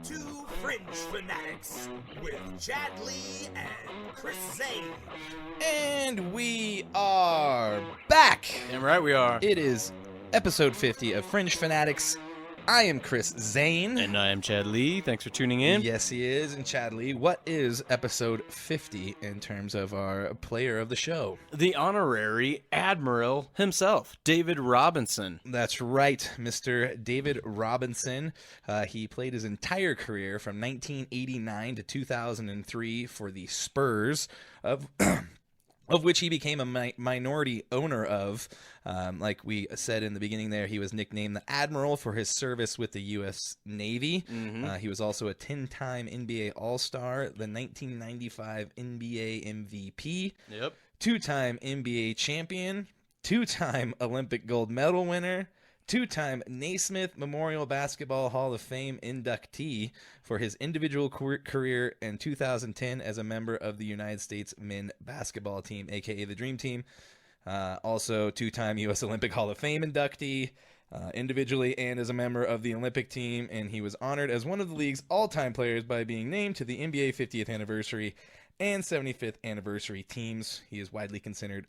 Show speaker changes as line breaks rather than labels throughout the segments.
to Fringe Fanatics with Chad Lee and Chris Zane.
And we are back.
Damn right we are.
It is episode 50 of Fringe Fanatics. I am Chris Zane.
And I am Chad Lee. Thanks for tuning in.
Yes, he is. And Chad Lee, what is episode 50 in terms of our player of the show?
The honorary admiral himself, David Robinson.
That's right, Mr. David Robinson. He played his entire career from 1989 to 2003 for the Spurs, of which he became a minority owner of. Like we said in the beginning there, he was nicknamed the Admiral for his service with the U.S. Navy. He was also a 10-time NBA All-Star, the 1995 NBA MVP,
Yep.
2-time NBA champion, 2-time Olympic gold medal winner, 2-time Naismith Memorial Basketball Hall of Fame inductee for his individual career, and 2010 as a member of the United States men's basketball team, a.k.a. the Dream Team. Also, 2-time U.S. Olympic Hall of Fame inductee, individually and as a member of the Olympic team, and he was honored as one of the league's all-time players by being named to the NBA 50th anniversary and 75th anniversary teams. He is widely considered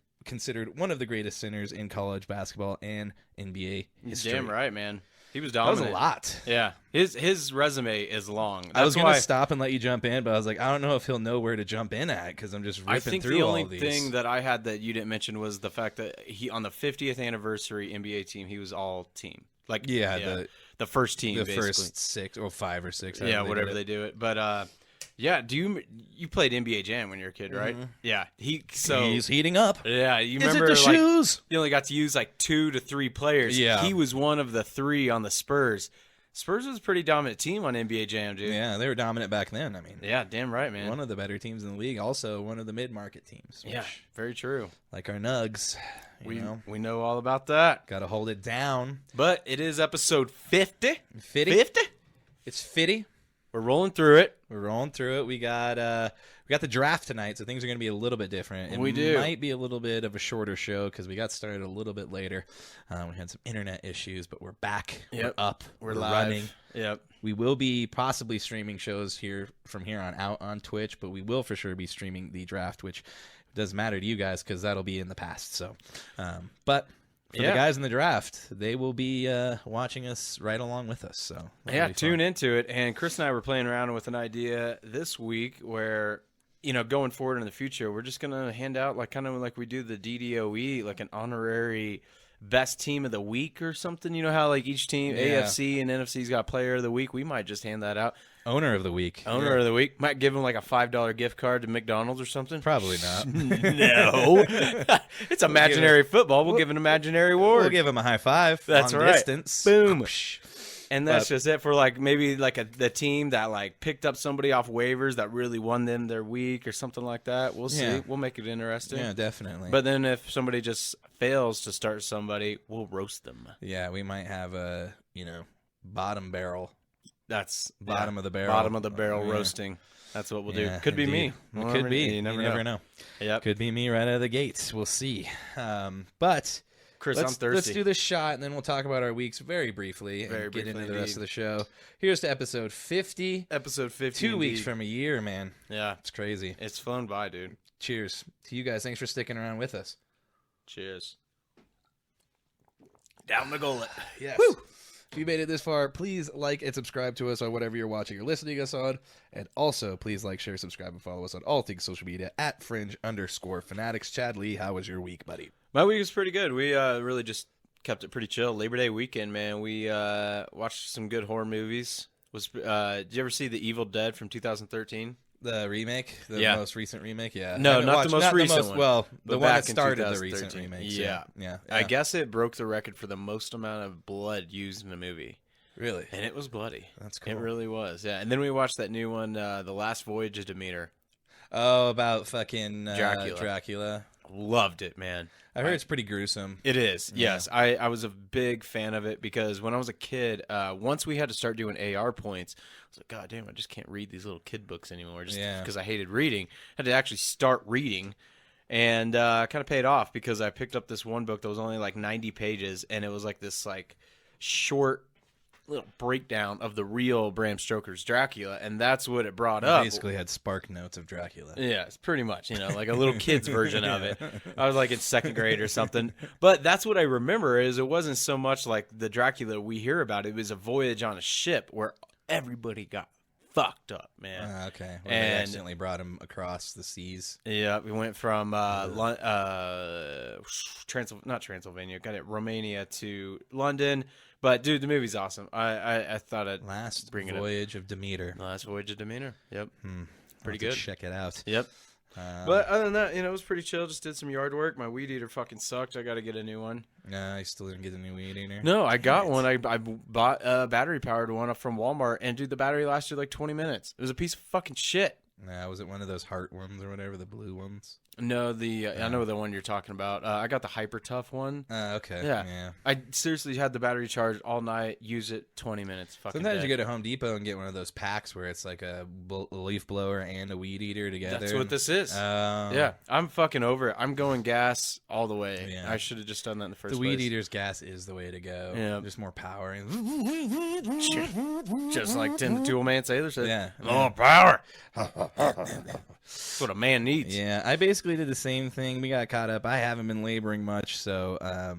one of the greatest centers in college basketball and NBA history.
Damn right, man. He was
That
dominant.
was a lot.
Yeah. His resume is long.
I was
That's
going
why
to stop and let you jump in, but I was like, I don't know if he'll know where to jump in at because I'm just ripping
I think
through
the
all
only
of these.
thing that I had that you didn't mention was the fact that he, on the 50th anniversary NBA team, he was all team. Like, the first team,
the
basically.
first 6 or 5 or 6.
Yeah, whatever they do it. But yeah, you played NBA Jam when you were a kid, right? Yeah,
he's heating up.
Yeah, you
Is
remember
it the shoes?
You only got to use like 2 to 3 players.
Yeah.
He was one of the 3 on the Spurs. Spurs was a pretty dominant team on NBA Jam, dude.
Yeah, they were dominant back then. I mean,
Yeah, damn right, man.
one of the better teams in the league. Also, one of the mid-market teams.
Yeah,
which,
very true.
like our Nugs, you know,
We know all about that.
got to hold it down.
But it is episode 50.
50.
50?
It's 50.
We're rolling through it.
We're rolling through it. We got the draft tonight, so things are going to be a little bit different. It might be a little bit of a shorter show because we got started a little bit later. We had some internet issues, but we're back.
Yep.
We're up.
We're
running.
live. Yep.
We will be possibly streaming shows from here on out on Twitch, but we will for sure be streaming the draft, which doesn't matter to you guys because that'll be in the past. So, but for the guys in the draft, they will be watching us right along with us. So
Yeah, tune into it. And Chris and I were playing around with an idea this week where, going forward in the future, we're just going to hand out kind of like we do the DDOE, like an honorary best team of the week or something. You know how like each team, AFC and NFC's got player of the week? We might just hand that out.
Owner of the week.
Owner of the week. Might give them like a $5 gift card to McDonald's or something.
Probably not.
No. It's imaginary football. We'll give an imaginary award.
We'll give him a high five.
That's
long
right.
Distance.
Boom. And that's just it for maybe the team that picked up somebody off waivers that really won them their week or something like that. We'll see.
Yeah.
We'll make it interesting.
Yeah, definitely.
But then if somebody just fails to start somebody, we'll roast them.
Yeah, we might have a bottom barrel.
That's
Bottom of the barrel.
Bottom of the barrel
Yeah.
roasting. That's what we'll do.
Yeah,
Could be me.
It could be.
You never know. Yep.
Could be me right out of the gates. We'll see. But
Chris, I'm
let's
thirsty.
do this shot, and then we'll talk about our weeks very briefly and get into the rest of the show. Here's to episode 50.
Episode 50.
2 weeks
indeed.
from a year, man.
Yeah.
It's crazy.
It's flown by, dude.
Cheers to you guys. Thanks for sticking around with us.
Cheers. Down the gullet.
Yes. Woo! If you made it this far, please like and subscribe to us on whatever you're watching or listening to us on. And also, please like, share, subscribe, and follow us on all things social media at @Fringe_Fanatics. Chad Lee, how was your week, buddy?
My week was pretty good. We really just kept it pretty chill. Labor Day weekend, man. We watched some good horror movies. Did you ever see The Evil Dead from 2013?
The remake? The most recent remake? Yeah.
No,
I haven't
not
watched-
the most recent one.
Well,
but
the one
back
that
in
started the
2013.
recent remakes.
Yeah.
Yeah.
I guess it broke the record for the most amount of blood used in a movie.
Really?
And it was bloody.
That's cool.
It really was, yeah. And then we watched that new one, The Last Voyage of Demeter.
Oh, about fucking
Dracula. Loved it, man.
I heard it's pretty gruesome.
It is,
Yeah.
yes. I was a big fan of it because when I was a kid, once we had to start doing AR points, I was like, God damn, I just can't read these little kid books anymore just because I hated reading. I had to actually start reading. And kind of paid off because I picked up this one book that was only like 90 pages, and it was like this short little breakdown of the real Bram Stoker's Dracula, and that's what it brought up.
Basically had spark notes of Dracula.
Yeah, it's pretty much, like a little kid's version of it. I was like in second grade or something. But that's what I remember is it wasn't so much like the Dracula we hear about. It was a voyage on a ship where everybody got fucked up, man.
Okay. Well, they accidentally brought him across the seas.
Yeah, we went from not Transylvania, got it, Romania to London. But dude, the movie's awesome. I thought I'd
Last
bring
Voyage of Demeter.
Last Voyage of Demeter. Yep. Pretty
I'll have
good.
to check it out.
Yep. But other than that, it was pretty chill. Just did some yard work. My weed eater fucking sucked. I got to get a new one.
I still didn't get a new weed eater.
No, I got one. I bought a battery-powered one from Walmart, and dude, the battery lasted like 20 minutes. It was a piece of fucking shit.
Was it one of those heart ones or whatever, the blue ones?
No, I know the one you're talking about. I got the Hyper Tough one.
Okay.
Yeah. I seriously had the battery charged all night. Use it 20 minutes. Fucking
Sometimes
dead.
you go to Home Depot and get one of those packs where it's like a leaf blower and a weed eater together.
That's what this is. Yeah, I'm fucking over it. I'm going gas all the way.
Yeah.
I should have just done that in the first
The
place.
weed eater's gas is the way to go.
Yeah.
Just more power.
Just like Tim the Tool Man Sailor said.
Yeah.
More power. That's what a man needs.
Yeah, I basically did the same thing. We got caught up. I haven't been laboring much, so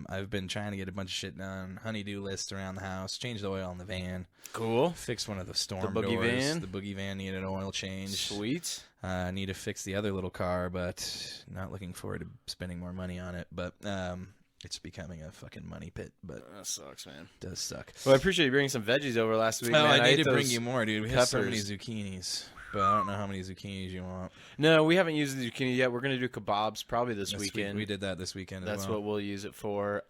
I've been trying to get a bunch of shit done. Honey-do lists around the house. Changed the oil in the van.
Cool.
Fixed one of the storm
boogie
doors.
van?
The boogie van needed an oil change.
Sweet.
I need to fix the other little car, but not looking forward to spending more money on it. But it's becoming a fucking money pit. But
That sucks, man.
it does suck.
Well, I appreciate you bringing some veggies over last week.
Oh,
man.
I need
ate
to bring
those
you more, dude. We have so many
peppers.
zucchinis. But I don't know how many zucchinis you want.
No, we haven't used the zucchini yet. We're going to do kebabs probably this
This week-
weekend.
we did that this weekend
That's
as well.
what we'll use it for.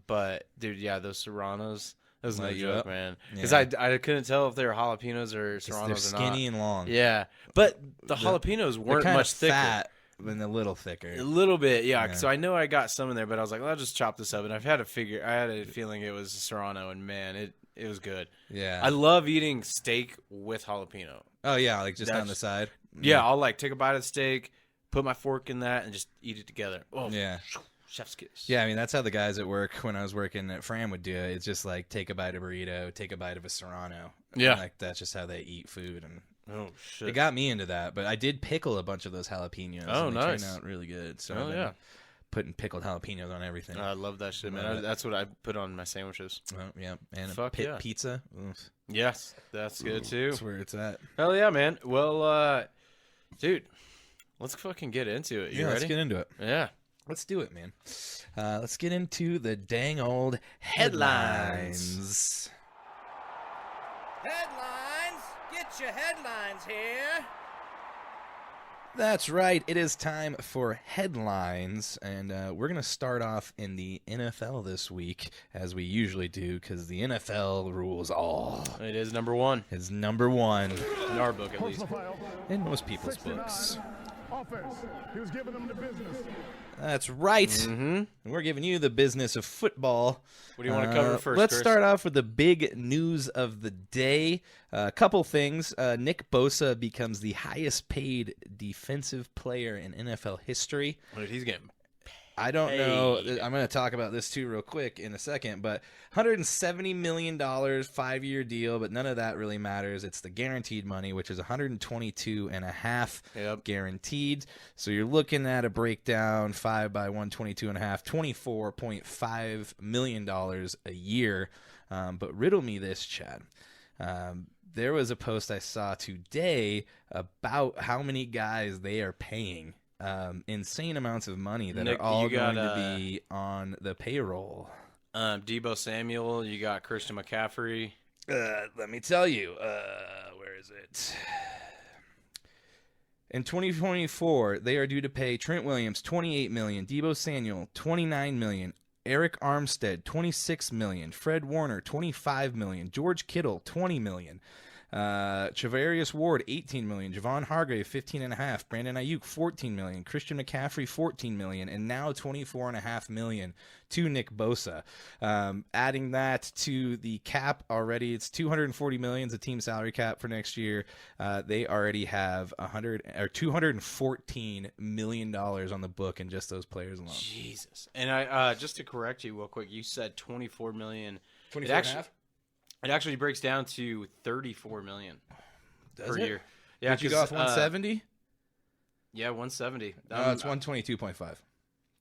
But, dude, yeah, those serranos. That was no
Light you
joke,
up?
man. Because
Yeah.
I couldn't tell if they were jalapenos or
They're
serranos or
skinny
not.
and long.
Yeah. But the jalapenos
They're
weren't
kind
much
of
thicker.
fat and a little thicker.
A little bit, yeah.
Yeah.
So I know I got some in there, but I was like, well, I'll just chop this up. And I had a feeling it was a serrano, and man, it was good.
Yeah.
I love eating steak with jalapeno.
Oh yeah, like just on
That's-
the side.
Yeah, I'll like take a bite of the steak, put my fork in that, and just eat it together. Oh,
Yeah.
chef's kiss.
Yeah, I mean that's how the guys at work when I was working at Fram would do it. It's just like take a bite of burrito, take a bite of a serrano.
Yeah.
And, like that's just how they eat food, and
Oh shit.
it got me into that. But I did pickle a bunch of those jalapenos.
Oh,
and they
nice.
turned out really good. So
Oh,
I've been
yeah.
putting pickled jalapenos on everything.
I love that shit, man.
Love it.
That's what I put on my sandwiches.
Oh, yeah, and
Fuck
a pit
yeah.
pizza. Oof.
Yes, that's good too.
That's where it's at.
Hell yeah, man. Well, dude, let's fucking get into it. You
Yeah,
ready?
let's get into it.
Yeah.
Let's do it, man. Let's get into the dang old headlines.
Headlines! Get your headlines here!
That's right. It is time for headlines, and we're going to start off in the NFL this week, as we usually do, because the NFL rules all.
It is number one
It's number one
in our book, at least.
in most people's books.
Offense. He was giving them the business.
That's right.
Mm-hmm.
And we're giving you the business of football.
What do you want to cover first,
Let's
Chris?
start off with the big news of the day. A couple things. Nick Bosa becomes the highest paid defensive player in NFL history.
Dude, he's getting.
I don't know. I'm going to talk about this too real quick in a second, but $170 million 5-year deal, but none of that really matters. It's the guaranteed money, which is $122.5
Yep.
guaranteed. So you're looking at a breakdown 5 by 122.5, $24.5 million a year. But riddle me this, Chad. There was a post I saw today about how many guys they are paying. Insane amounts of money that
Nick,
are all
you got,
going to be on the payroll.
Debo Samuel, you got Christian McCaffrey.
Let me tell you. Where is it? In 2024, they are due to pay Trent Williams $28 million, Debo Samuel $29 million, Eric Armstead $26 million, Fred Warner $25 million, George Kittle $20 million. Travarius Ward $18 million, Javon Hargrave $15.5, Brandon Ayuk $14 million, Christian McCaffrey $14 million, and now $24.5 million to Nick Bosa. Adding that to the cap already, it's $240 million is the team salary cap for next year. They already have $214 million on the book in just those players alone.
Jesus. And I just to correct you real quick, you said $24 million.
24.5?
It actually breaks down to $34 million
Does
per
it?
year. Yeah,
Did you go off
'cause,
170?
Yeah, 170.
No, it's 122.5.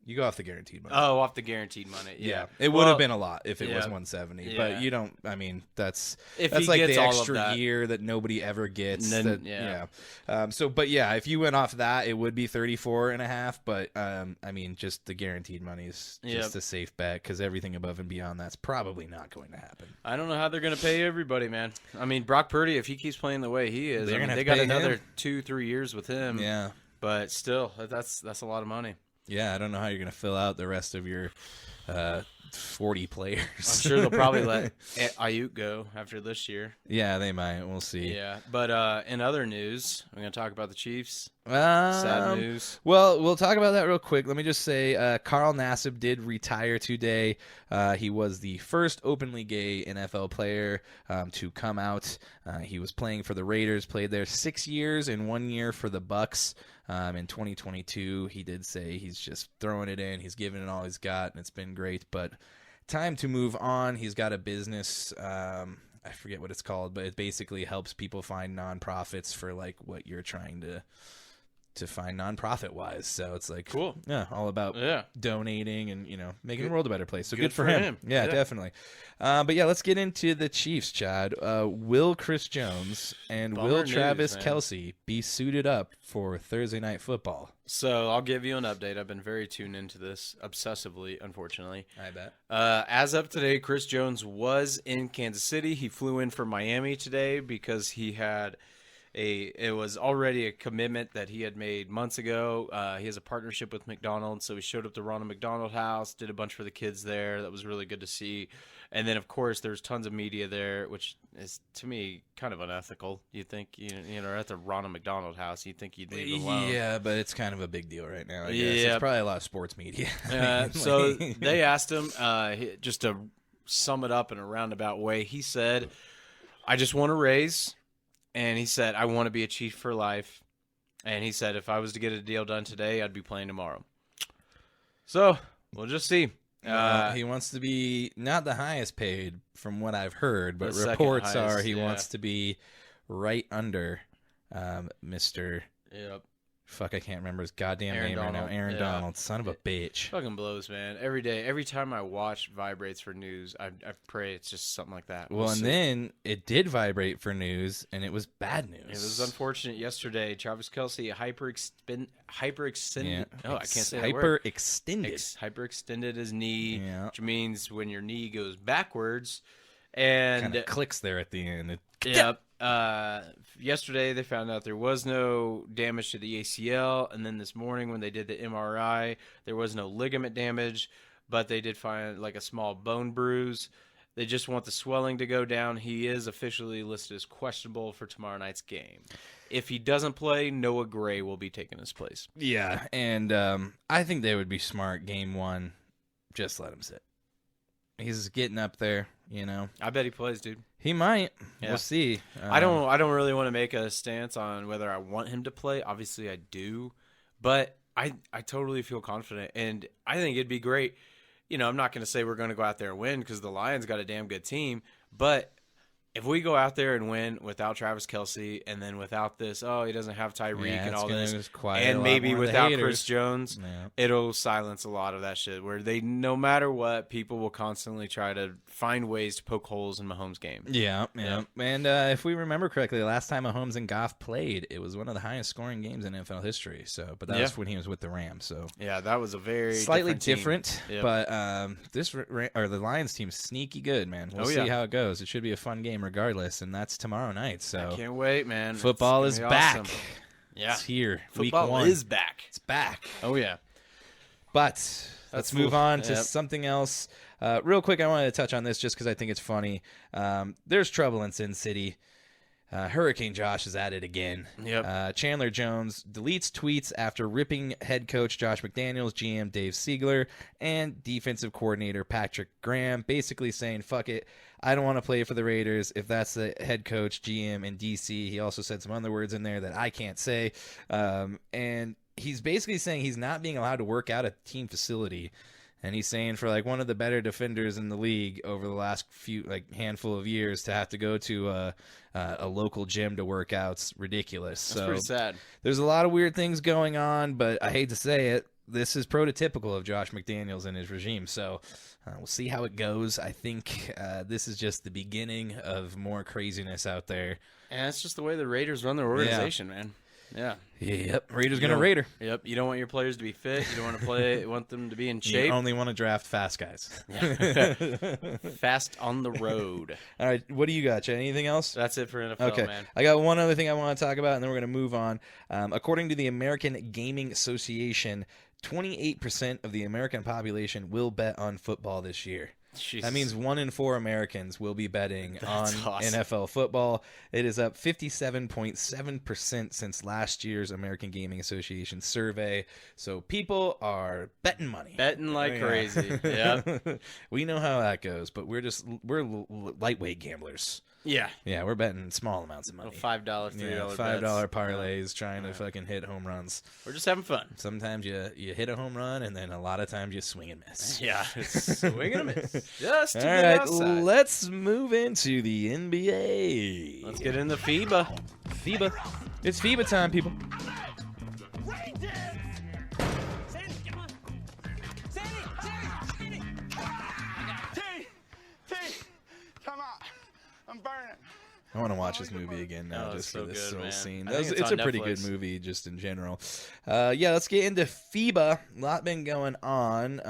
You go off the guaranteed money.
Oh, off the guaranteed money. Yeah,
It would have been a lot if it was
yeah.
170,
Yeah.
but you don't. I mean, that's
If
that's
he
like
gets
the
all of
extra
that.
year that nobody ever gets.
Then,
that,
yeah.
But yeah, if you went off that, it would be 34 and a half. But I mean, just the guaranteed money is just a safe bet because everything above and beyond that's probably not going to happen.
I don't know how they're going to pay everybody, man. I mean, Brock Purdy, if he keeps playing the way he is,
They're gonna have
they
to
got
pay
another
him.
2-3 years with him.
Yeah.
But still, that's a lot of money.
Yeah, I don't know how you're going to fill out the rest of your 40 players.
I'm sure they'll probably let Ayuk go after this year.
Yeah, they might. We'll see.
Yeah, but in other news, I'm going to talk about the Chiefs.
Sad
Sad news.
Well, we'll talk about that real quick. Let me just say Carl Nassib did retire today. He was the first openly gay NFL player to come out. He was playing for the Raiders, played there 6 years and 1 year for the Bucks. In 2022, he did say he's just throwing it in. He's giving it all he's got, and it's been great. But time to move on. He's got a business. I forget what it's called, but it basically helps people find nonprofits for like what you're trying to find nonprofit wise. So it's like
Cool.
Yeah, all about donating and making the world a better place. So good for him. Yeah, definitely. But yeah, let's get into the Chiefs, Chad. Will Chris Jones and
Bummer
will
news,
Travis
man.
Kelce be suited up for Thursday night football?
So I'll give you an update. I've been very tuned into this obsessively, unfortunately.
I bet.
As of today, Chris Jones was in Kansas City. He flew in from Miami today because he had it was already a commitment that he had made months ago. He has a partnership with McDonald's, so he showed up to Ronald McDonald House, did a bunch for the kids there. That was really good to see. And then, of course, there's tons of media there, which is, to me, kind of unethical. You think, at the Ronald McDonald House, you think you'd leave it alone.
Yeah, but it's kind of a big deal right now, I guess.
Yeah.
It's probably a lot of sports media.
So they asked him, just to sum it up in a roundabout way, he said, I just want to raise. And he said, I want to be a Chief for life. And he said, if I was to get a deal done today, I'd be playing tomorrow. So we'll just see.
He wants to be not the highest paid from what I've heard, but
The second
reports
highest,
are he
yeah.
wants to be right under Mr.
Yep.
Fuck, I can't remember his goddamn
Aaron
name right now.
Donald.
Aaron
Yeah.
Donald, son of a bitch.
Fucking blows, man. Every day, every time I watch Vibrates for news, I pray it's just something like that.
Well, and
see.
then it did vibrate for news, and it was bad news.
It was unfortunate yesterday. Travis Kelce hyperextended.
Yeah.
Oh, I can't say that word.
Hyperextended.
Hyperextended his knee,
Yeah.
which means when your knee goes backwards, and
Kind of clicks there at the end.
Yep. Yesterday they found out there was no damage to the ACL, and then this morning when they did the MRI, there was no ligament damage, but they did find like a small bone bruise. They just want the swelling to go down. He is officially listed as questionable for tomorrow night's game. If he doesn't play, Noah Gray will be taking his place.
Yeah, and I think they would be smart game one. Just let him sit. He's getting up there,
I bet he plays, dude.
He might.
Yeah.
We'll see.
I don't really want to make a stance on whether I want him to play. Obviously, I do, but I totally feel confident, and I think it'd be great. I'm not going to say we're going to go out there and win because the Lions got a damn good team, but if we go out there and win without Travis Kelce and then without this, he doesn't have Tyreek and all this, and maybe without Chris Jones, it'll silence a lot of that shit where no matter what, people will constantly try to find ways to poke holes in Mahomes' game.
Yeah. And if we remember correctly, the last time Mahomes and Goff played, it was one of the highest scoring games in NFL history. But that was when he was with the Rams. So
yeah, that was a very
slightly
different team. Yep.
But the Lions team's sneaky good, man. We'll see how it goes. It should be a fun game regardless, and that's tomorrow night. So
I can't wait, man.
Football
It's
is
gonna be
back.
awesome. Yeah,
It's here.
football
Week 1
is back.
It's back.
Oh yeah.
But let's move on to
Yep.
something else. Real quick, I wanted to touch on this just because I think it's funny. There's trouble in Sin City. Hurricane Josh is at it again.
Yep.
Chandler Jones deletes tweets after ripping head coach Josh McDaniels, GM Dave Siegler, and defensive coordinator Patrick Graham, basically saying, fuck it, I don't want to play for the Raiders if that's the head coach, GM, in DC. He also said some other words in there that I can't say. And he's basically saying he's not being allowed to work out at the team facility. And he's saying for like one of the better defenders in the league over the last handful of years to have to go to a local gym to work out's ridiculous.
That's pretty sad.
There's a lot of weird things going on, but I hate to say it, this is prototypical of Josh McDaniels and his regime. So we'll see how it goes. I think this is just the beginning of more craziness out there.
And that's just the way the Raiders run their organization, man. Yeah.
Yep. Raiders gonna Raider.
Yep. You don't want your players to be fit. You don't want to play. You want them to be in shape.
You only want to draft fast guys.
Fast on the road.
All right. What do you got, Chad? Anything else?
That's it for NFL,
okay.
man.
I got one other thing I want to talk about, and then we're going to move on. According to the American Gaming Association, 28% of the American population will bet on football this year.
Jesus.
That means 1 in 4 Americans will be betting on
awesome.
NFL football. It is up 57.7% since last year's American Gaming Association survey. So people are betting money.
Betting like crazy. Yeah.
We know how that goes, but we're lightweight gamblers.
Yeah.
Yeah, we're betting small amounts of money.
$5, $3
$5 parlays, trying to fucking hit home runs.
We're just having fun.
Sometimes you hit a home run, and then a lot of times you swing and miss.
Yeah, it's swing and a miss. Just to
All
the
right,
outside.
let's move into the NBA.
Let's get into FIBA.
FIBA. It's FIBA time, people.
Come on. I'm burning.
I want to watch this movie again now,
Oh,
just
it's
for this
so good,
little
man.
scene.
I think
It's
it's
a
on
pretty good
Netflix.
movie, just in general. Yeah, let's get into FIBA. A lot been going on.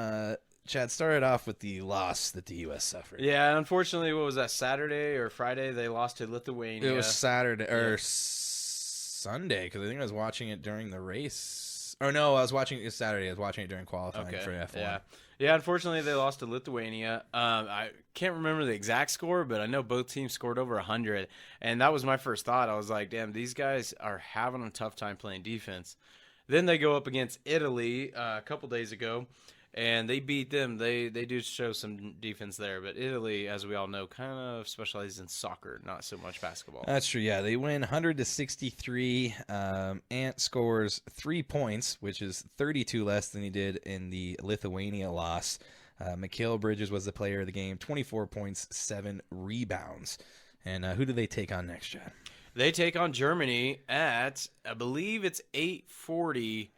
Chad started off with the loss that the U.S. suffered.
Yeah, unfortunately, what was that, Saturday or Friday? They lost to Lithuania.
It was Saturday or Sunday, because I think I was watching it during the race. Or no, I was watching it Saturday. I was watching it during qualifying for F1.
Yeah, unfortunately, they lost to Lithuania. I can't remember the exact score, but I know both teams scored over 100. And that was my first thought. I was like, damn, these guys are having a tough time playing defense. Then they go up against Italy a couple days ago, and they beat them. They do show some defense there, but Italy, as we all know, kind of specializes in soccer, not so much basketball.
That's true. Yeah, they win 100-63. Ant scores 3 points, which is 32 less than he did in the Lithuania loss. Mikal Bridges was the player of the game, 24 points, 7 rebounds. And who do they take on next, Chad?
They take on Germany at, I believe it's 8:40.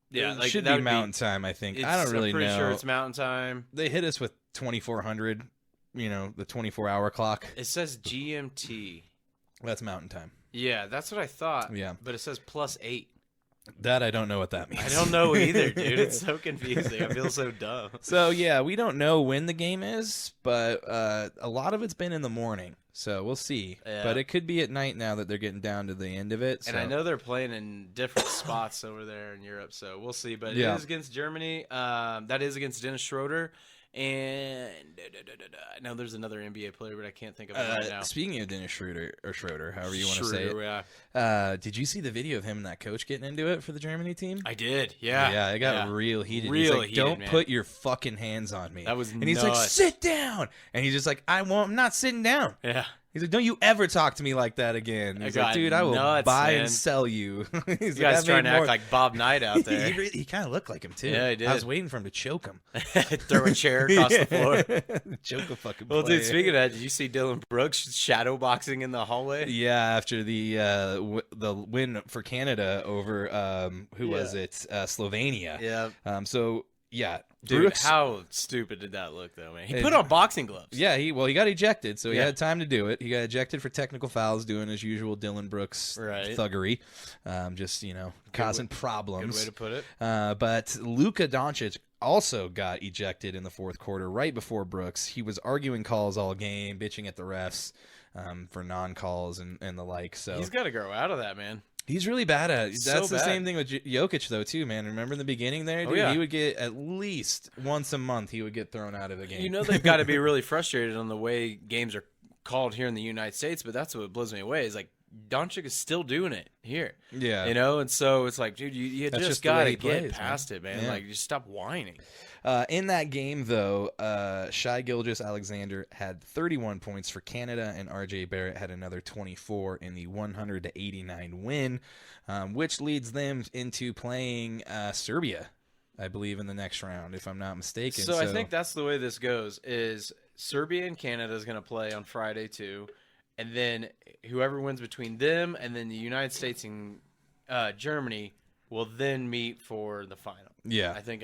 Yeah,
it should be Mountain Time, I think. I don't really know.
I'm pretty sure it's Mountain Time.
They hit us with 2400, the 24-hour clock.
It says GMT.
That's Mountain Time.
Yeah, that's what I thought.
Yeah.
But it says +8.
That I don't know what that means.
I don't know either, dude. It's so confusing. I feel so dumb.
So, yeah, we don't know when the game is, but a lot of it's been in the morning. So we'll see.
Yeah.
But it could be at night now that they're getting down to the end of it. So.
And I know they're playing in different spots over there in Europe, so we'll see. But
Yeah.
it is against Germany. That is against Dennis Schroeder. And I know there's another NBA player, but I can't think of it right now.
Speaking of Dennis Schroeder, however you want to say it,
Yeah.
did you see the video of him and that coach getting into it for the Germany team?
I did, yeah.
Yeah, it got real heated.
Real
He's like,
heated,
don't
man.
put your fucking hands on me.
That was
And he's like,
nuts.
sit down. And he's just like, I'm not sitting down.
Yeah.
He's like, don't you ever talk to me like that again. He's like,
got
dude, I will
nuts,
buy
man.
and sell you. He's
You guys
"I
trying
made
to act
more-"
like Bob Knight out there.
he kind of looked like him, too.
Yeah, he did.
I was waiting for him to choke him.
Throw a chair across the floor.
Choke a fucking
Well,
player.
dude, speaking of that, did you see Dylan Brooks shadow boxing in the hallway?
Yeah, after the win for Canada over who was it? Slovenia.
Yeah.
So yeah,
Dude,
Brooks.
how stupid did that look, though, man? He
It-
put on boxing gloves.
Yeah, he got ejected, so he
Yeah.
had time to do it. He got ejected for technical fouls, doing his usual Dylan Brooks
Right.
thuggery, just causing
Good
problems.
way to put it.
But Luka Doncic also got ejected in the fourth quarter, right before Brooks. He was arguing calls all game, bitching at the refs for non-calls and the like. So
He's got to grow out of that, man.
he's really bad at it.
So
That's the
bad.
same thing with Jokic, though, too, man. Remember in the beginning there? Dude,
yeah.
He would get at least once a month, he would get thrown out of the game.
You know they've got to be really frustrated on the way games are called here in the United States, but that's what blows me away is like Doncic is still doing it here.
Yeah.
And so it's like, dude, you
That's
just
just the way
got to
he
get
plays,
past it, man.
Yeah.
Like, just stop whining.
In that game, though, Shai Gilgeous-Alexander had 31 points for Canada, and R.J. Barrett had another 24 in the 100-89 win, which leads them into playing Serbia I believe, in the next round, if I'm not mistaken.
So I think that's the way this goes, is Serbia and Canada is going to play on Friday too, and then whoever wins between them and then the United States and Germany will then meet for the final.
Yeah,
I think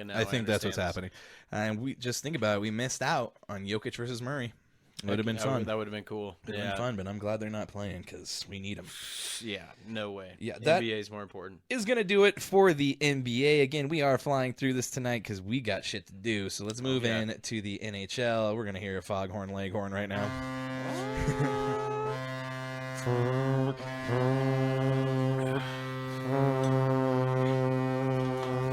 that's what's happening. And we just think about it. We missed out on Jokic versus Murray. It would have been fun.
That would have been cool.
It would have been fun, but I'm glad they're not playing because we need them.
Yeah, no way.
Yeah, that
NBA is more important.
Is going to do it for the NBA. Again, we are flying through this tonight because we got shit to do. So let's move in to the NHL. We're going to hear a foghorn leghorn right now.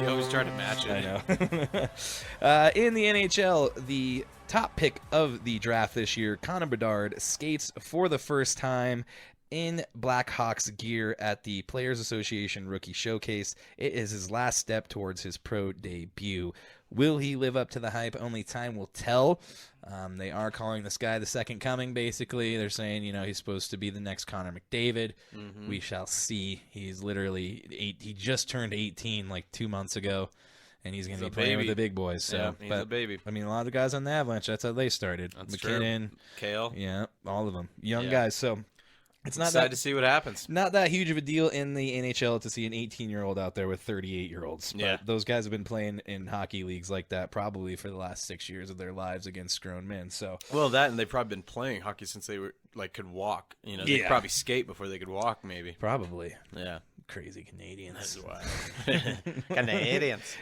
You always try to match it.
I know. In the NHL, the top pick of the draft this year, Connor Bedard, skates for the first time in Blackhawks gear at the Players Association Rookie Showcase. It is his last step towards his pro debut. Will he live up to the hype? Only time will tell. They are calling this guy the second coming, basically. They're saying, he's supposed to be the next Connor McDavid. Mm-hmm. We shall see. He's literally he just turned 18 like 2 months ago. And he's going to be playing with the big boys. So,
yeah, he's a baby.
I mean, a lot of the guys on the Avalanche, that's how they started.
That's
McKinnon,
true. Kale.
Yeah, all of them. Young guys. So it's not
excited to see what happens.
Not that huge of a deal in the NHL to see an 18-year-old out there with 38-year-olds. But
yeah.
Those guys have been playing in hockey leagues like that probably for the last 6 years of their lives against grown men. So
and they've probably been playing hockey since they were could walk. They probably skate before they could walk, maybe.
Probably.
Yeah.
Crazy Canadians.
That's why. Canadians.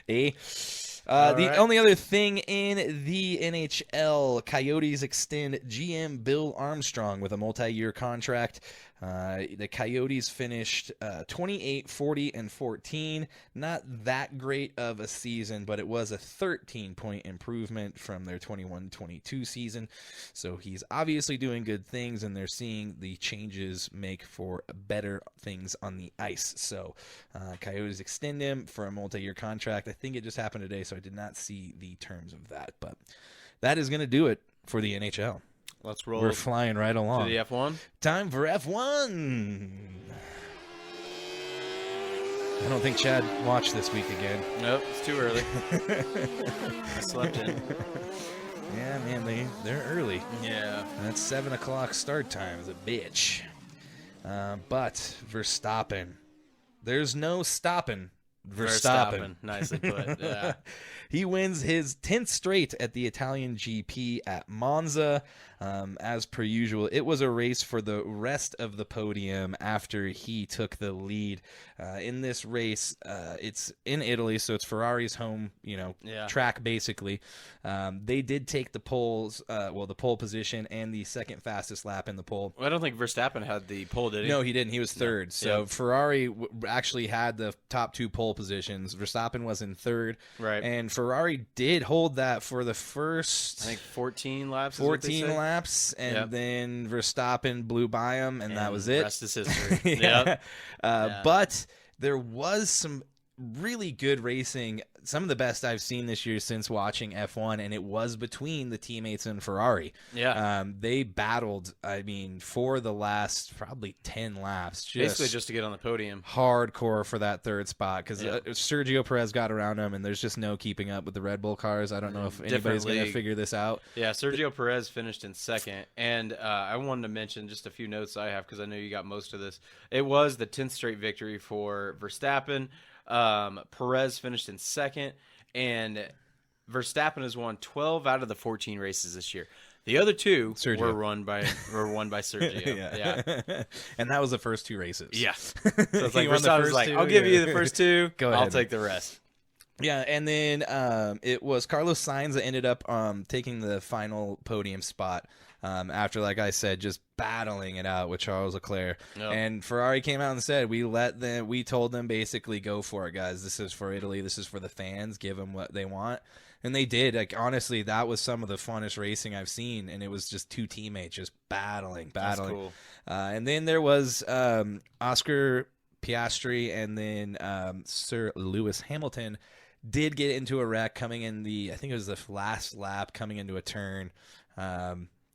The only other thing in the NHL, Coyotes extend GM Bill Armstrong with a multi-year contract. The Coyotes finished 28, 40, and 14. Not that great of a season, but it was a 13-point improvement from their 21-22 season. So he's obviously doing good things, and they're seeing the changes make for better things on the ice. So Coyotes extend him for a multi-year contract. I think it just happened today, so I did not see the terms of that. But that is going to do it for the NHL.
Let's roll.
We're flying right along.
To the F1?
Time for F1. I don't think Chad watched this week again.
Nope, it's too early. I slept in.
Yeah, man, they're early.
Yeah.
That 7 o'clock start time is a bitch. But Verstappen, there's no stopping Verstappen.
Nicely put, yeah.
He wins his 10th straight at the Italian GP at Monza. As per usual, it was a race for the rest of the podium after he took the lead. In this race, it's in Italy, so it's Ferrari's home, track basically. They did take the poles, the pole position and the second fastest lap in the pole.
Well, I don't think Verstappen had the pole, did he?
No, he didn't. He was third. So Ferrari actually had the top two pole positions. Verstappen was in third.
Right.
And Ferrari did hold that for the first,
I think 14 laps.
14 laps, and then Verstappen blew by him, and that was it.
The rest is history. Yep.
But there was some really good racing, some of the best I've seen this year since watching F1, and it was between the teammates in Ferrari.
Yeah.
They battled, for the last probably 10 laps.
Basically just to get on the podium.
Hardcore for that third spot, because Sergio Perez got around him, and there's just no keeping up with the Red Bull cars. I don't know if anybody's going to figure this out.
Yeah, Sergio Perez finished in second, and I wanted to mention just a few notes I have, because I know you got most of this. It was the 10th straight victory for Verstappen. Perez finished in second, and Verstappen has won 12 out of the 14 races this year. The other two were won by Sergio. Yeah.
And that was the first two races.
Yeah. So it's like Verstappen's like, I'll give you the first two.
Go ahead.
I'll take the rest.
Yeah, and then it was Carlos Sainz that ended up taking the final podium spot after, like I said, just battling it out with Charles Leclerc. Yep. And Ferrari came out and said, we told them basically, go for it, guys. This is for Italy. This is for the fans. Give them what they want. And they did. Like, honestly, that was some of the funnest racing I've seen, and it was just two teammates just battling.
That's cool.
And then there was Oscar Piastri, and then Sir Lewis Hamilton did get into a wreck coming in I think it was the last lap coming into a turn.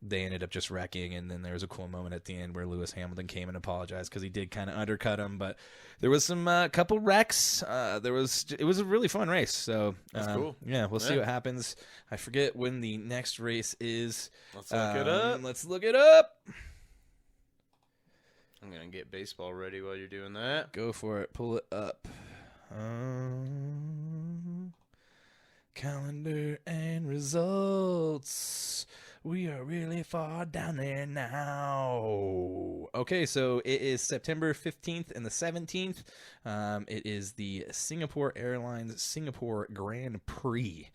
they ended up just wrecking, and then there was a cool moment at the end where Lewis Hamilton came and apologized because he did kind of undercut him. But there was some couple wrecks. It was a really fun race. So
That's cool.
Yeah, we'll see what happens. I forget when the next race is.
Let's look it up.
Let's look it up.
I'm gonna get baseball ready while you're doing that.
Go for it. Pull it up. Calendar and results. We are really far down there now. Okay, so it is September 15th and the 17th. It is the Singapore Airlines Singapore Grand Prix.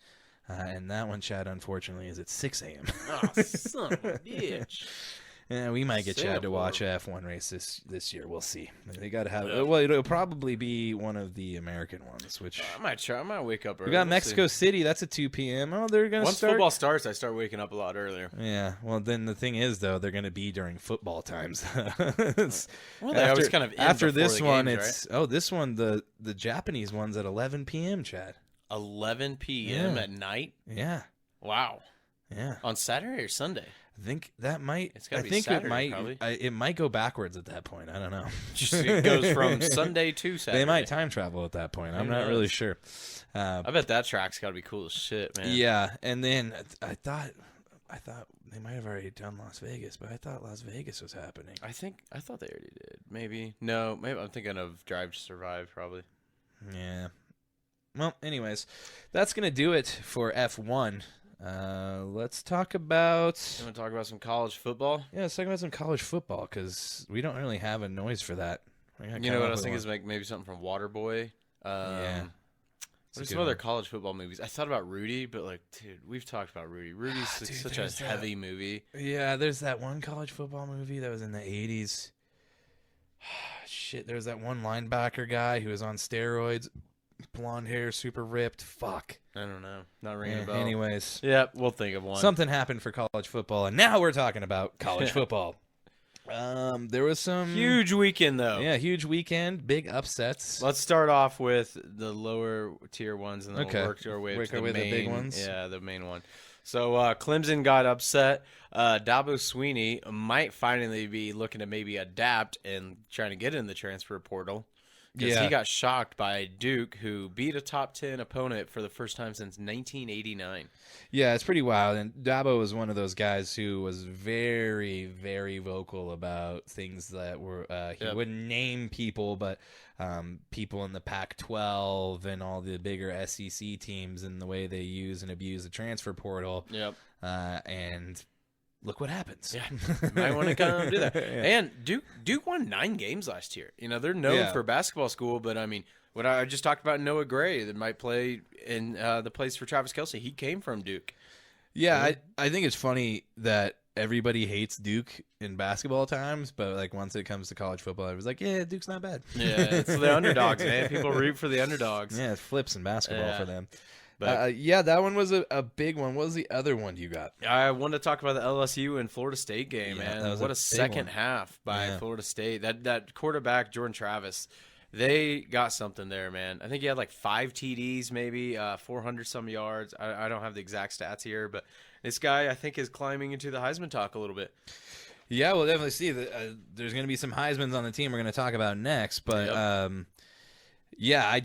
And that one, Chad, unfortunately, is at 6 a.m.
Oh, son of a bitch.
Yeah, we might get Chad to
Singapore.
watch a F1 race this year. We'll see. They got to have it. Well, it'll probably be one of the American ones, which
I might try. I might wake up early.
we got
We'll
Mexico
see.
City. That's at 2 p.m. Oh, they're going to
Once
start.
football starts, I start waking up a lot earlier.
Yeah. Well, then the thing is, though, they're going to be during football times.
Well, they always kind of end
after
before
this
the
one,
games,
it's this one, the Japanese one's at 11 p.m. Chad.
11 p.m.
Yeah.
at night.
Yeah.
Wow.
Yeah.
On Saturday or Sunday?
I think that might.
It's gotta
I
be
think
Saturday,
it might.
probably.
It might go backwards at that point. I don't know.
Just it goes from Sunday to Saturday.
They might time travel at that point. I'm
Who
not really
knows?
sure.
I bet that track's got to be cool as shit, man.
Yeah, and then I thought they might have already done Las Vegas, but I thought Las Vegas was happening.
I thought they already did. Maybe. No, maybe I'm thinking of Drive to Survive, probably.
Yeah. Well, anyways, that's gonna do it for F1. Let's talk about.
You want to talk about some college football?
Yeah, let's talk about some college football because we don't really have a noise for that.
You know what I was thinking is maybe something from Waterboy.
Yeah.
There's some other college football movies. I thought about Rudy, but dude, we've talked about Rudy. Rudy's
Dude,
such a
there's
heavy movie.
Yeah, there's that one college football movie that was in the 80s. Shit, there's that one linebacker guy who was on steroids, blonde hair, super ripped. Fuck.
I don't know. Not ringing a bell.
Anyways,
Yeah, we'll think of one.
something happened for college football, and now we're talking about college football. There was some
Huge weekend, though.
yeah, huge weekend, big upsets.
Let's start off with the lower tier ones, and then
Okay.
we'll work our way
Work
to
our
the
way to
main
the big ones?
Yeah, the main one. So Clemson got upset. Dabo Sweeney might finally be looking to maybe adapt and trying to get in the transfer portal. Because
Yeah.
he got shocked by Duke, who beat a top 10 opponent for the first time since 1989.
Yeah, it's pretty wild. And Dabo was one of those guys who was very, very vocal about things that were he
Yep.
wouldn't name people, but people in the Pac-12 and all the bigger SEC teams and the way they use and abuse the transfer portal.
Yep.
And look what happens.
Yeah, might want to come do that.
Yeah.
And Duke won 9 games last year. You know, they're known
Yeah.
for basketball school, but I mean, what I just talked about Noah Gray that might play in the place for Travis Kelce. He came from Duke.
Yeah, I think it's funny that everybody hates Duke in basketball times, but like once it comes to college football, it was like, yeah, Duke's not bad.
Yeah, it's the underdogs, man. People root for the underdogs.
Yeah, it flips in basketball
Yeah.
for them.
But
Yeah, that one was a big one. What was the other one you got?
I wanted to talk about the LSU and Florida State game,
Yeah,
man.
that was
What
a
a
big
second
one.
half by
Yeah.
Florida State. That quarterback, Jordan Travis, they got something there, man. I think he had like 5 TDs, maybe 400 some yards. I don't have the exact stats here, but this guy I think is climbing into the Heisman talk a little bit.
Yeah, we'll definitely see that. There's going to be some Heismans on the team we're going to talk about next, but
Yep.
yeah, I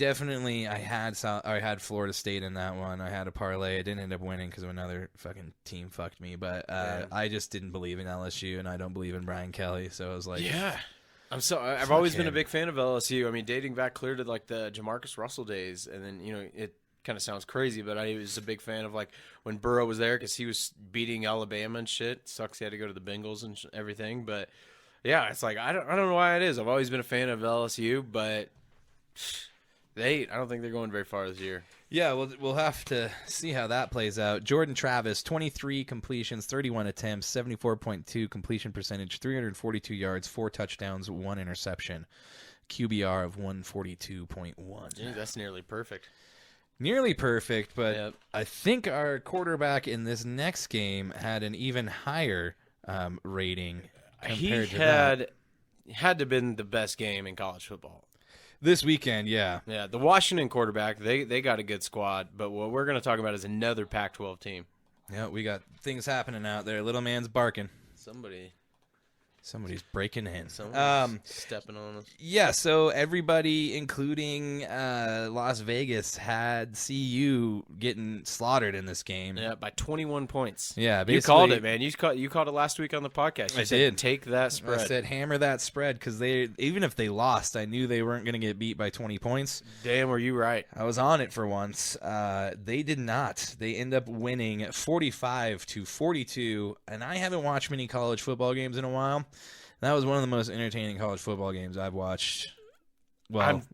had Florida State in that one. I had a parlay. I didn't end up winning because another fucking team fucked me, but
Yeah.
I just didn't believe in LSU, and I don't believe in Brian Kelly, so I was like,
Yeah. I've
Fuck
always been a
him.
big fan of LSU. I mean, dating back clear to like the Jamarcus Russell days, and then it kind of sounds crazy, but I was a big fan of like when Burrow was there because he was beating Alabama and shit. Sucks he had to go to the Bengals and everything, but yeah, it's like I don't know why it is. I've always been a fan of LSU, but I don't think they're going very far this year.
Yeah, we'll have to see how that plays out. Jordan Travis, 23 completions, 31 attempts, 74.2 completion percentage, 342 yards, 4 touchdowns, 1 interception, QBR of 142.1.
Gee, that's nearly perfect.
Nearly perfect, but
Yep.
I think our quarterback in this next game had an even higher rating
He
compared to that.
had to have been the best game in college football.
This weekend, yeah.
Yeah, the Washington quarterback, they got a good squad, but what we're going to talk about is another Pac-12 team.
Yeah, we got things happening out there. Little man's barking. Somebody's breaking in.
Stepping on us.
Yeah, so everybody, including Las Vegas, had CU getting slaughtered in this game.
Yeah, by 21 points.
Yeah,
you called it, man. You called it last week on the podcast.
I did.
Take that spread.
I said hammer that spread because even if they lost, I knew they weren't going to get beat by 20 points.
Damn, were you right?
I was on it for once. They did not. They end up winning 45-42, and I haven't watched many college football games in a while. That was one of the most entertaining college football games I've watched,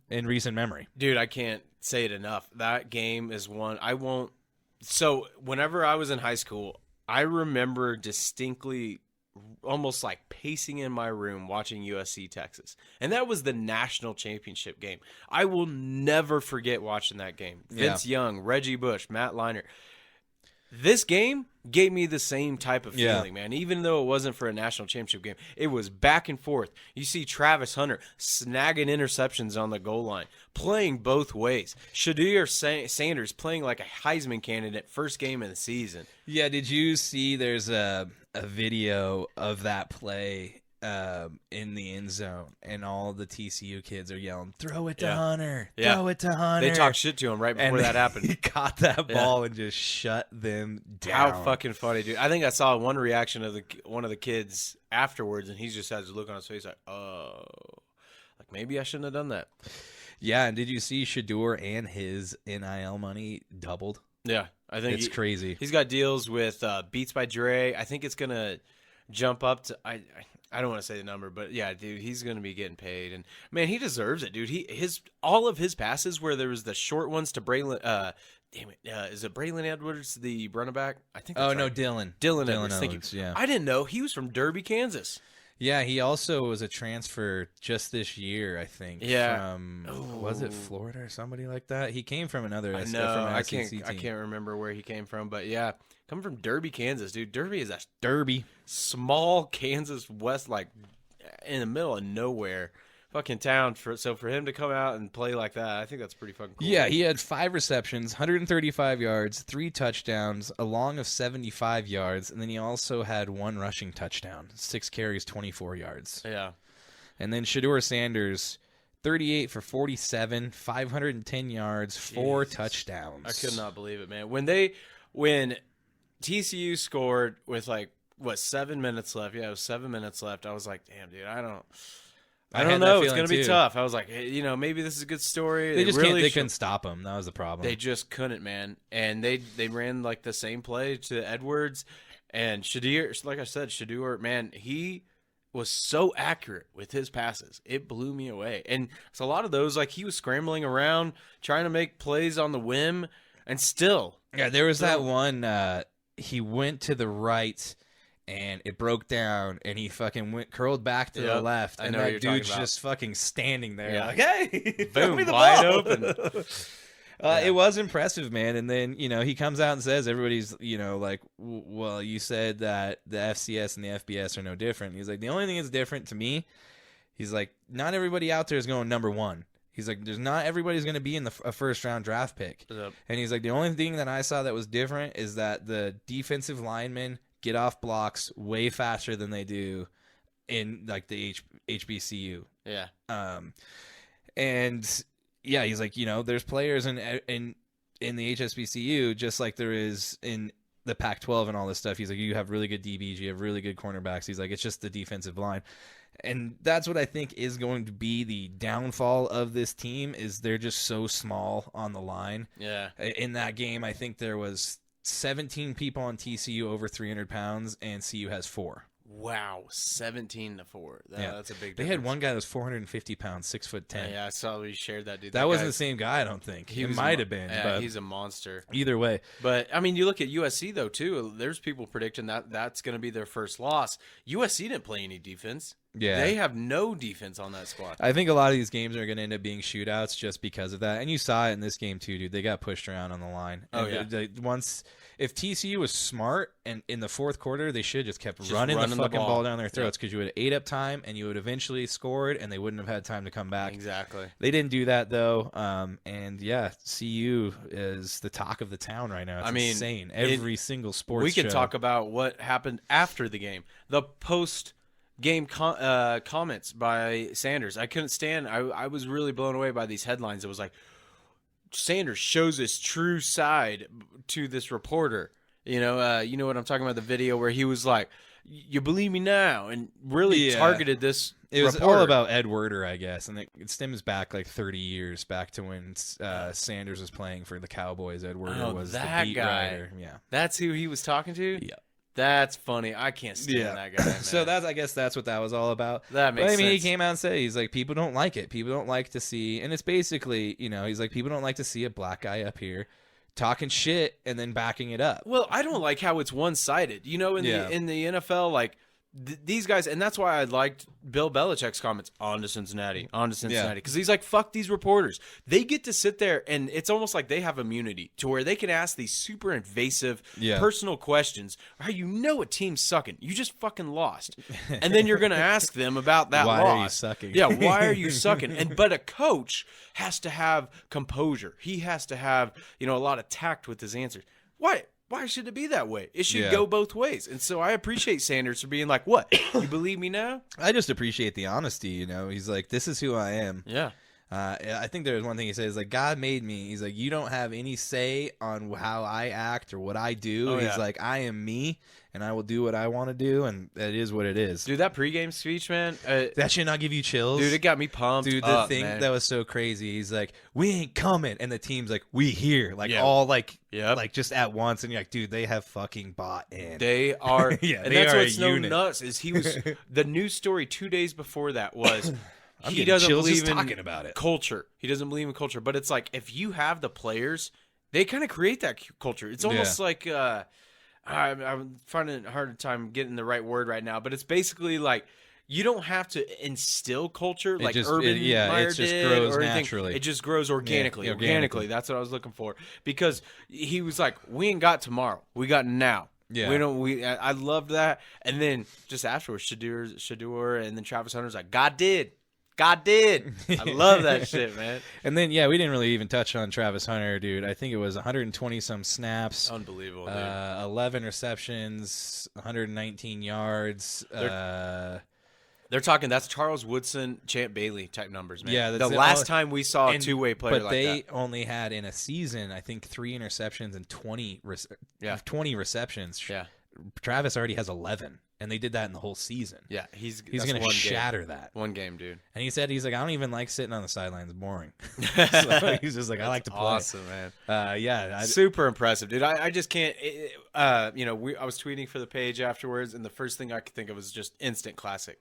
in recent memory.
Dude, I can't say it enough. That game is one I won't. So whenever I was in high school, I remember distinctly almost like pacing in my room watching USC Texas. And that was the national championship game. I will never forget watching that game. Vince Young, Reggie Bush, Matt Leinart. This game gave me the same type of feeling, man. Even though it wasn't for a national championship game, it was back and forth. You see Travis Hunter snagging interceptions on the goal line, playing both ways. Shadir Sanders playing like a Heisman candidate first game of the season.
Yeah, did you see there's a video of that play in the end zone, and all the TCU kids are yelling, "Throw it to Hunter! Throw it to Hunter!"
They talked shit to him right before that happened.
He caught that ball and just shut them down.
How fucking funny, dude! I think I saw one reaction of one of the kids afterwards, and he just has a look on his face like, "Oh, like maybe I shouldn't have done that."
Yeah, and did you see Shadur and his NIL money doubled?
Yeah, I think
it's crazy.
He's got deals with Beats by Dre. I think it's gonna jump up to I don't want to say the number, but yeah, dude, he's going to be getting paid, and man, he deserves it, dude. All of his passes where there was the short ones to Braylon. Is it Braylon Edwards, the running back? I think. That's right.
Dylan
Edwards.
Yeah,
I didn't know he was from Derby, Kansas.
Yeah, he also was a transfer just this year, I think.
Yeah,
from was it Florida or somebody like that? He came from another.
I can't remember where he came from, but yeah. Coming from Derby, Kansas, dude. Derby is a small Kansas West, like in the middle of nowhere, fucking town. So for him to come out and play like that, I think that's pretty fucking cool.
Yeah, he had 5 receptions, 135 yards, 3 touchdowns, a long of 75 yards, and then he also had 1 rushing touchdown, 6 carries, 24 yards.
Yeah,
and then Shadur Sanders, 38 for 47, 510 yards, 4 touchdowns.
I could not believe it, man. When TCU scored with 7 minutes left. Yeah, it was 7 minutes left. I was like, damn, dude, I don't know. It's gonna be tough. I was like, hey, maybe this is a good story.
They just really couldn't stop him. That was the problem.
They just couldn't, man. And they ran like the same play to Edwards and Shadir. Like I said, Shadur, man, he was so accurate with his passes. It blew me away. And it's a lot of those, like he was scrambling around trying to make plays on the whim, and still.
Yeah, there was that one. He went to the right, and it broke down, and he fucking curled back to the left, and that dude's just fucking standing there, like, hey,
boom,
me the
wide
ball.
open.
It was impressive, man. And then he comes out and says everybody's like, well, you said that the FCS and the FBS are no different. He's like, the only thing that's different to me, he's like, not everybody out there is going number 1. He's like, there's not everybody's going to be in a first-round draft pick. Yep. And he's like, the only thing that I saw that was different is that the defensive linemen get off blocks way faster than they do in, like, the HBCU.
Yeah.
And, yeah, he's like, there's players in the HSBCU just like there is in the Pac-12 and all this stuff. He's like, you have really good DBs, you have really good cornerbacks. He's like, it's just the defensive line. And that's what I think is going to be the downfall of this team is they're just so small on the line.
Yeah.
In that game, I think there was 17 people on TCU over 300 pounds, and CU has 4.
Wow, 17-4. That's a big difference.
They had one guy that was 450 pounds, 6'10".
Yeah, I saw we shared that dude.
That wasn't the same guy, I don't think. He might have been.
Yeah,
but
he's a monster.
Either way.
But, I mean, you look at USC, though, too. There's people predicting that's going to be their first loss. USC didn't play any defense.
Yeah.
They have no defense on that squad.
I think a lot of these games are going to end up being shootouts just because of that. And you saw it in this game too, dude. They got pushed around on the line.
Oh,
And
yeah.
If TCU was smart and in the fourth quarter, they should have just kept running the fucking ball down their throats because you would have ate up time and you would eventually scored and they wouldn't have had time to come back.
Exactly.
They didn't do that though. And yeah, CU is the talk of the town right now. It's insane. Every single sports
We can
show.
talk about what happened after the game. The post-game comments by Sanders. I couldn't stand. I was really blown away by these headlines. It was like, Sanders shows his true side to this reporter. You know what I'm talking about, the video where he was like, you believe me now, and really targeted this
It was
reporter.
all about Ed Werder, I guess, and it stems back like 30 years back to when Sanders was playing for the Cowboys. Ed Werder was the beat writer. Yeah,
That's who he was talking to?
Yeah.
That's funny. I can't stand that guy, man.
So I guess that's what that was all about.
That makes
He
sense.
came out and said, he's like, people don't like it. People don't like to see, and it's basically, he's like, people don't like to see a black guy up here talking shit and then backing it up.
Well, I don't like how it's one-sided. In the NFL, like these guys, and that's why I liked Bill Belichick's comments on to Cincinnati, because he's like, fuck these reporters. They get to sit there, and it's almost like they have immunity to where they can ask these super invasive, personal questions. How a team's sucking? You just fucking lost, and then you're gonna ask them about that
Why
loss.
are you sucking?
Yeah, why are you sucking? But a coach has to have composure. He has to have a lot of tact with his answers. Why should it be that way? It should go both ways. And so I appreciate Sanders for being like, what? You believe me now?
I just appreciate the honesty, He's like, this is who I am.
Yeah.
I think there's one thing he says, like, God made me. He's like, you don't have any say on how I act or what I do. He's like, I am me, and I will do what I want to do, and that is what it is.
Dude, that pregame speech, man.
That should not give you chills.
Dude, it got me pumped.
Dude, the thing that was so crazy, he's like, we ain't coming, and the team's like, we here. Like, like just at once, and you're like, dude, they have fucking bought in.
They are.
Yeah,
and
they
that's
are
what's
a
so
unit.
nuts is he was the news story 2 days before that was
I'm
he
getting
doesn't
chills
believe
just
in
talking about it.
culture. He doesn't believe in culture, but it's like if you have the players, they kind of create that culture. It's almost like I'm finding a hard time getting the right word right now, but it's basically like you don't have to instill culture like Urban Meyer
it just
did
grows
or anything.
naturally.
It just grows organically.
Yeah,
Organically, that's what I was looking for. Because he was like, we ain't got tomorrow. We got now.
Yeah.
We don't. I loved that. And then just afterwards, Shador and then Travis Hunter's like, God did. I love that shit, man.
And then, we didn't really even touch on Travis Hunter, dude. I think it was 120-some snaps.
Unbelievable, dude.
11 receptions, 119 yards.
They're talking, that's Charles Woodson, Champ Bailey type numbers, man.
Yeah, that's
the
it.
last time we saw a two-way player like that.
But they only had in a season, I think, 3 interceptions and 20 receptions.
Yeah.
Travis already has 11, and they did that in the whole season.
Yeah, he's
going to shatter that.
One game, dude.
And he's like, I don't even like sitting on the sidelines. It's boring. So he's just like, I like to play.
Awesome, man. Super impressive, dude. I just can't. I was tweeting for the page afterwards, and the first thing I could think of was just instant classic.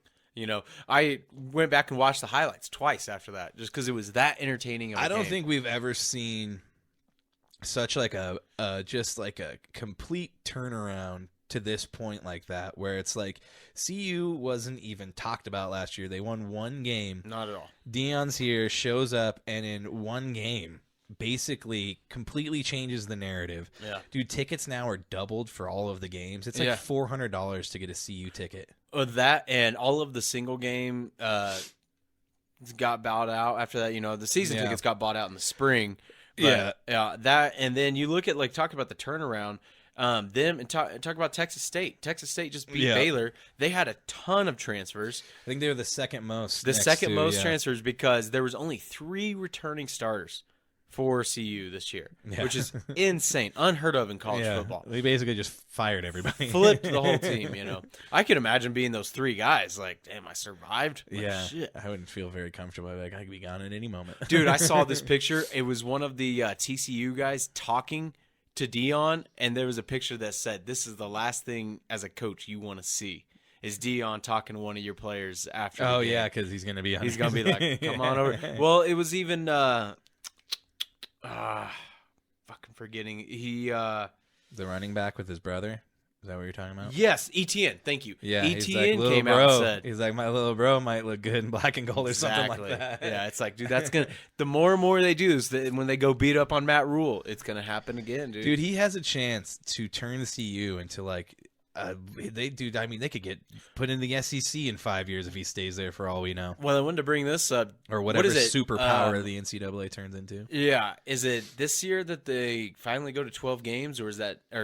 I went back and watched the highlights twice after that, just because it was that entertaining.
I don't think we've ever seen such like a complete turnaround to this point like that, where it's like CU wasn't even talked about last year. They won one game.
Not at all.
Deion's here, shows up, and in one game basically completely changes the narrative.
Yeah.
Dude, tickets now are doubled for all of the games. It's like $400 to get a CU ticket.
That and all of the single game got bought out after that. The season tickets got bought out in the spring. But, that, and then you look at talk about the turnaround. Them and talk about Texas State. Texas State just beat Baylor. They had a ton of transfers.
I think they were the second most.
Transfers because there was only 3 returning starters for CU this year, which is insane, unheard of in college football.
They basically just fired everybody,
flipped the whole team. I could imagine being those 3 guys. Like, damn, I survived. Shit.
I wouldn't feel very comfortable. Like, I could be gone at any moment.
Dude, I saw this picture. It was one of the TCU guys talking to Deion, and there was a picture that said, "This is the last thing as a coach you want to see." Is Deion talking to one of your players after?
Oh yeah, because he's gonna be.
He's gonna be like, "Come on over." Well, it was even fucking forgetting. He
the running back with his brother. Is that what you're talking about?
Yes, ETN. Thank you.
Yeah, he's like,
ETN
little
came
bro.
out and said.
He's like, my little bro might look good in black and gold or something like that.
Yeah, it's like, dude, that's gonna. The more and more they do is that when they go beat up on Matt Rule, it's gonna happen again, dude.
Dude, he has a chance to turn the CU into like. They could get put in the SEC in 5 years if he stays there for all we know.
Well, I wanted to bring this up.
Or whatever
what is it?
superpower the NCAA turns into.
Yeah, is it this year that they finally go to 12 games, or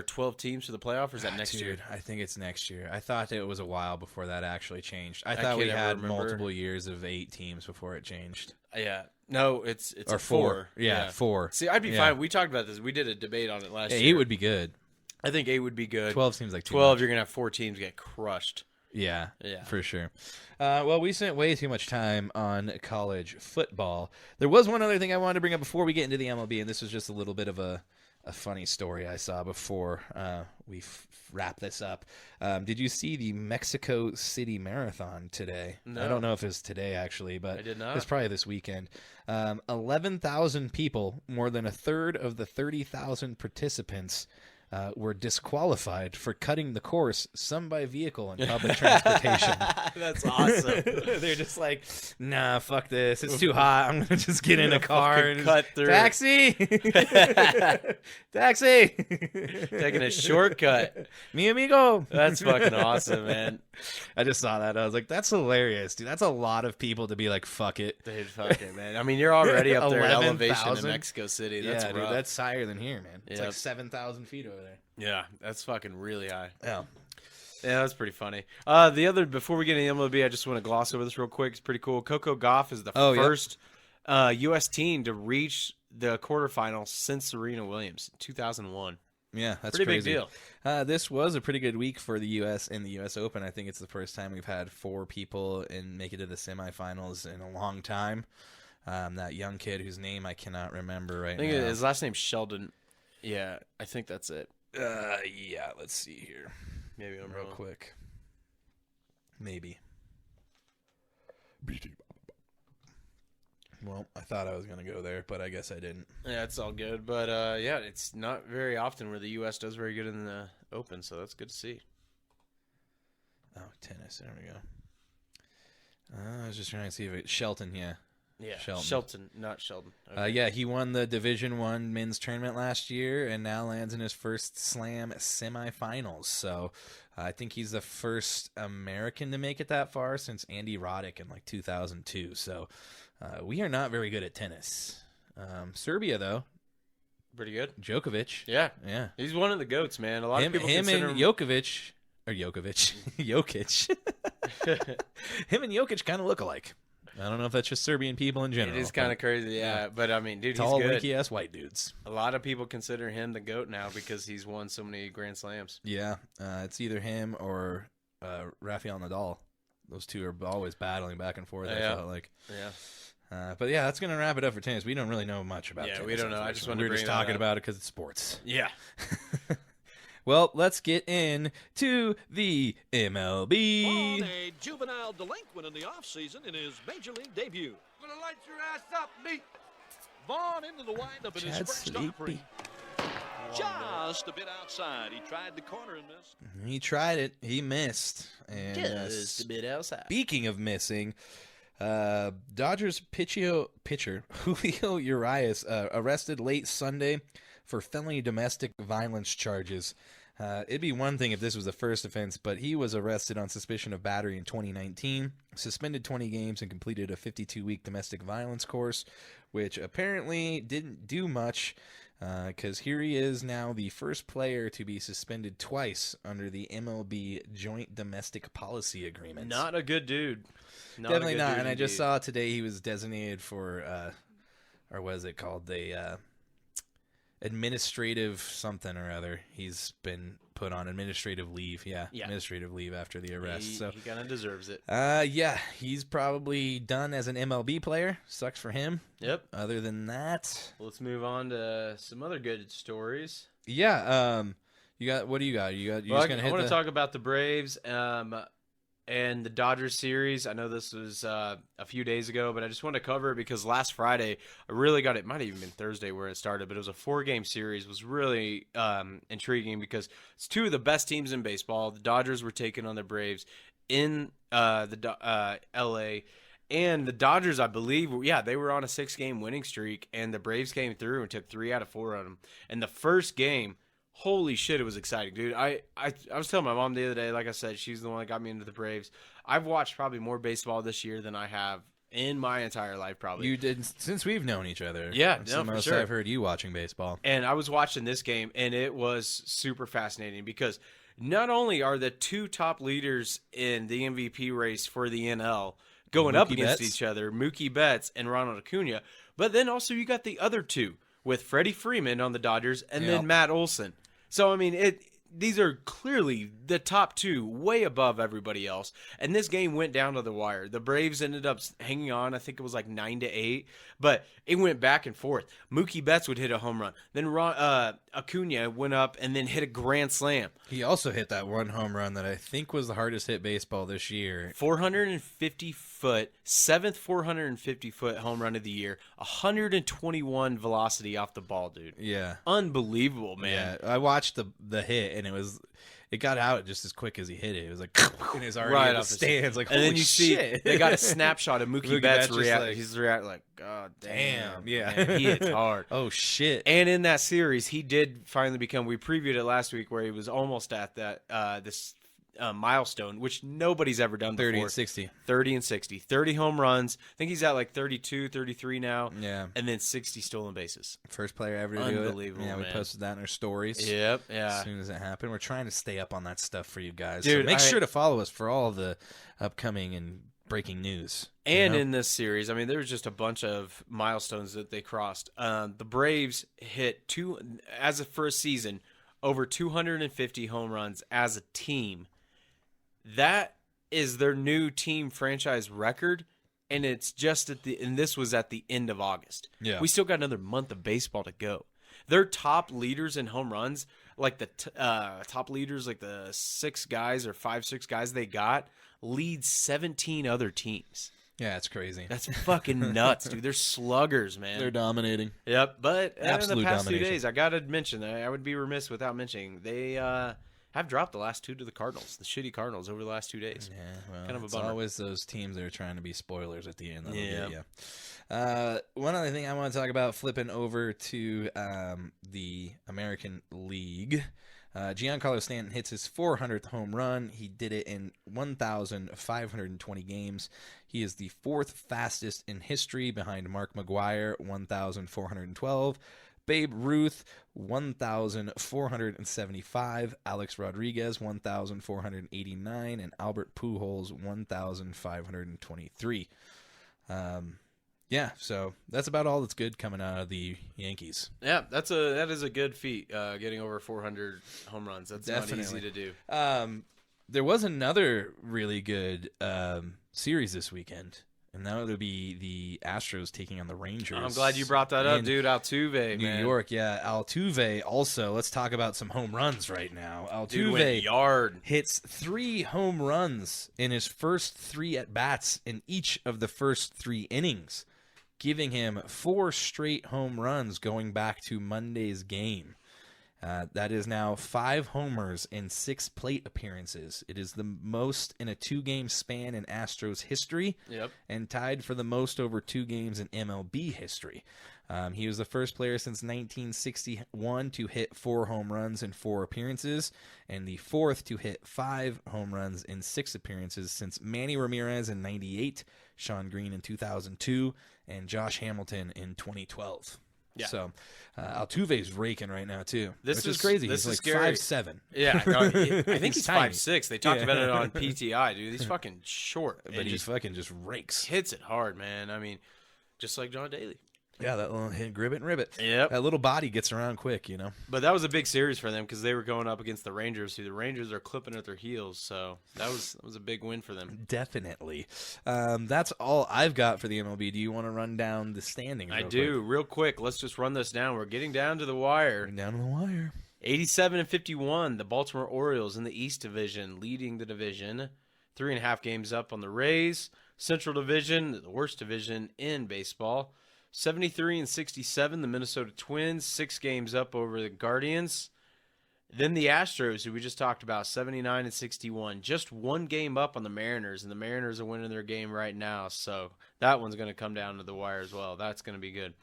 12 teams for the playoff, or is that next year?
I think it's next year. I thought it was a while before that actually changed. I thought
can't
we
ever
had
remember.
multiple years of 8 teams before it changed.
Yeah, no, it's
Or
a
4. Yeah, 4.
See, I'd be
Yeah.
fine. We talked about this. We did a debate on it last year.
8 would be good.
I think 8 would be good.
12 seems like too
12,
much.
you're gonna have 4 teams get crushed.
Yeah,
Yeah.
for sure. Well, we spent way too much time on college football. There was one other thing I wanted to bring up before we get into the MLB, and this was just a little bit of a funny story I saw before we wrap this up. Did you see the Mexico City Marathon today?
No.
I don't know if it was today, actually, but
I did not.
it's probably this weekend. 11,000 people, more than a third of the 30,000 participants, were disqualified for cutting the course, some by vehicle and public transportation.
That's awesome.
They're just like, nah, fuck this. It's too hot. I'm gonna just get in a car
fucking
and
cut through.
Taxi, taxi,
Taking a shortcut.
mi amigo.
That's fucking awesome, man.
I just saw that. I was like, that's hilarious, dude. That's a lot of people to be like, fuck it.
Dude, fuck it, man. I mean, you're already up there in elevation in
11,000?
Mexico City. That's
Yeah,
rough.
dude, that's higher than here, man. It's
Yep.
like 7,000 feet over there.
Yeah, that's fucking really high.
Yeah.
Yeah, that's pretty funny. Before we get into MLB, I just want to gloss over this real quick. It's pretty cool. Coco Gauff is the first U.S. team to reach the quarterfinals since Serena Williams in 2001.
Yeah, that's
Pretty
crazy.
big deal.
This was a pretty good week for the U.S. in the U.S. Open. I think it's the first time we've had 4 people make it to the semifinals in a long time. That young kid whose name I cannot remember right
I think
now.
his last name's Sheldon. Yeah, I think that's it.
Yeah, let's see here.
Maybe I'm
Real
wrong.
quick. Maybe. Well, I thought I was going to go there, but I guess I didn't.
Yeah, it's all good. But, yeah, it's not very often where the U.S. does very good in the Open, so that's good to see.
Oh, tennis. There we go. I was just trying to see if Shelton, yeah.
Yeah,
Shelton.
Shelton, not Sheldon. Okay.
Yeah, he won the Division I men's tournament last year and now lands in his first Slam semifinals. So I think he's the first American to make it that far since Andy Roddick in like 2002. So we are not very good at tennis. Serbia, though,
Pretty good.
Djokovic.
Yeah.
Yeah.
He's one of the GOATs, man. A lot of people
Him
consider
and
him...
Jokic. Him and Jokic kind of look alike. I don't know if that's just Serbian people in general.
It is kind of crazy, yeah. But, I mean, dude,
tall,
he's good.
lanky-ass white dudes.
A lot of people consider him the GOAT now because he's won so many Grand Slams.
Yeah, it's either him or Rafael Nadal. Those two are always battling back and forth.
Yeah.
I felt like.
Yeah.
But yeah, that's gonna wrap it up for tennis. We don't really know much about.
Yeah,
tennis,
we don't know. I just wanted
we're
to
just
bring that
talking
up.
about it because it's sports.
Yeah.
Well, let's get into the MLB.
On a juvenile delinquent in the offseason in his major league debut.
Gonna light your ass up, meat.
Vaughn into the windup in his
Chad
first
Sleepy.
offering. Just a bit outside. He tried the corner and missed.
He tried it. He missed. And
Just a bit outside.
speaking of missing, Dodgers pitcher Julio Urias arrested late Sunday for felony domestic violence charges. It'd be one thing if this was the first offense, but he was arrested on suspicion of battery in 2019, suspended 20 games, and completed a 52-week domestic violence course, which apparently didn't do much because here he is now the first player to be suspended twice under the MLB Joint Domestic Policy Agreement.
Not a good dude.
Definitely not. And I just saw today he was designated for, or what is it called? The administrative something or other. He's been put on administrative leave. Yeah. Administrative leave after the arrest.
He kind of deserves it.
Yeah, he's probably done as an MLB player. Sucks for him.
Yep.
Other than that,
Let's move on to some other good stories.
yeah. You got what do you got? You're just gonna hit
I want
the...
to talk about the Braves. and the Dodgers series. I know this was a few days ago, but I just wanted to cover it because last Friday I really got it. Might have even been Thursday where it started, but it was a 4-game series. It was really intriguing because it's two of the best teams in baseball. The Dodgers were taking on the Braves in L.A., and the Dodgers, I believe, they were on a 6-game winning streak, and the Braves came through and took 3 out of 4 on them. And the first game, holy shit, it was exciting, dude. I was telling my mom the other day, like I said, she's the one that got me into the Braves. I've watched probably more baseball this year than I have in my entire life, probably.
You did since we've known each other.
Yeah,
That's the most
for sure.
I've heard you watching baseball.
And I was watching this game, and it was super fascinating because not only are the 2 top leaders in the MVP race for the NL going up against each other, Mookie Betts and Ronald Acuna, but then also you got the other 2 with Freddie Freeman on the Dodgers and then Matt Olson. So, I mean, these are clearly the top 2, way above everybody else. And this game went down to the wire. The Braves ended up hanging on. I think it was like 9-8, but it went back and forth. Mookie Betts would hit a home run. Then Acuna went up and then hit a grand slam.
He also hit that one home run that I think was the hardest hit baseball this year.
450-foot, 7th 450-foot home run of the year. 121 velocity off the ball, dude.
Yeah.
Unbelievable, man.
Yeah, I watched the hit, and it got out just as quick as he hit it. It was like, and it's already
Right
in the
off the
stands. Like,
And then
holy
you see
shit.
they got a snapshot of Mookie Betts
just
react.
like,
He's reacting like, God damn,
yeah.
man, he hits hard.
Oh, shit.
And in that series, he did finally become. We previewed it last week, where he was almost at that this milestone, which nobody's ever done
30
before.
and 60.
30 and 60. 30 home runs. I think he's at like 32, 33 now.
Yeah.
And then 60 stolen bases.
First player ever to do it.
Unbelievable,
Yeah, we
man.
posted that in our stories.
Yep, yeah.
As soon as it happened. We're trying to stay up on that stuff for you guys.
Dude,
so make sure to follow us for all the upcoming and breaking news.
And
you know?
in this series, I mean, there was just a bunch of milestones that they crossed. The Braves hit for a season, over 250 home runs as a team. That is their new team franchise record, and it's just and this was at the end of August.
Yeah.
We still got another month of baseball to go. Their top leaders in home runs, like the top leaders, like the 6 guys or 5-6 guys they got, lead 17 other teams.
Yeah, it's crazy.
That's fucking nuts, dude. They're sluggers, man.
They're dominating.
Yep, but in
Absolute
the past
domination.
2 days, I got to mention, I would be remiss without mentioning, they have dropped the last 2 to the Cardinals, the shitty Cardinals, over the last 2 days.
Yeah, well,
Kind of a
it's
bummer.
always those teams that are trying to be spoilers at the end. That'll
Yeah.
get ya. One other thing I want to talk about, flipping over to the American League. Giancarlo Stanton hits his 400th home run. He did it in 1,520 games. He is the 4th fastest in history behind Mark McGwire, 1,412. Babe Ruth, 1,475. Alex Rodriguez, 1,489. And Albert Pujols, 1,523. Yeah, so that's about all that's good coming out of the Yankees.
Yeah, that is a good feat, getting over 400 home runs. That's
Definitely.
not easy to do.
There was another really good series this weekend, and that would be the Astros taking on the Rangers.
I'm glad you brought that up,
in
dude. Altuve,
New
man.
York, yeah. Altuve also, let's talk about some home runs right now.
Dude went
Altuve
yard.
hits 3 home runs in his first 3 at-bats in each of the first 3 innings, giving him 4 straight home runs going back to Monday's game. That is now 5 homers in 6 plate appearances. It is the most in a 2-game span in Astros history,
Yep.
and tied for the most over 2 games in MLB history. He was the first player since 1961 to hit 4 home runs in 4 appearances, and the 4th to hit 5 home runs in 6 appearances since Manny Ramirez in 98, Sean Green in 2002, and Josh Hamilton in 2012.
Yeah.
So Altuve's raking right now too,
This
which is
is-
crazy.
this
He's
is
like
scary.
5'7".
Yeah, no, I think he's
tiny.
5'6". They talked
Yeah.
about it on PTI, dude. He's fucking short.
But
and
he
just
fucking just rakes.
hits it hard, man. I mean, just like John Daly.
Yeah, that little hit, grib it and ribbit.
Yep.
That little body gets around quick, you know.
But that was a big series for them because they were going up against the Rangers, who the Rangers are clipping at their heels. So that was a big win for them.
Definitely. That's all I've got for the MLB. Do you want to run down the standings?
I
real
do. Real quick, let's just run this down. We're getting down to the wire.
quick? Down to the wire.
87 and 51. The Baltimore Orioles in the East Division, leading the division. 3.5 games up on the Rays. Central Division, the worst division in baseball. 73-67, the Minnesota Twins, 6 games up over the Guardians. Then the Astros, who we just talked about, 79-61, just 1 game up on the Mariners, and the Mariners are winning their game right now. So that one's going to come down to the wire as well. That's going to be good.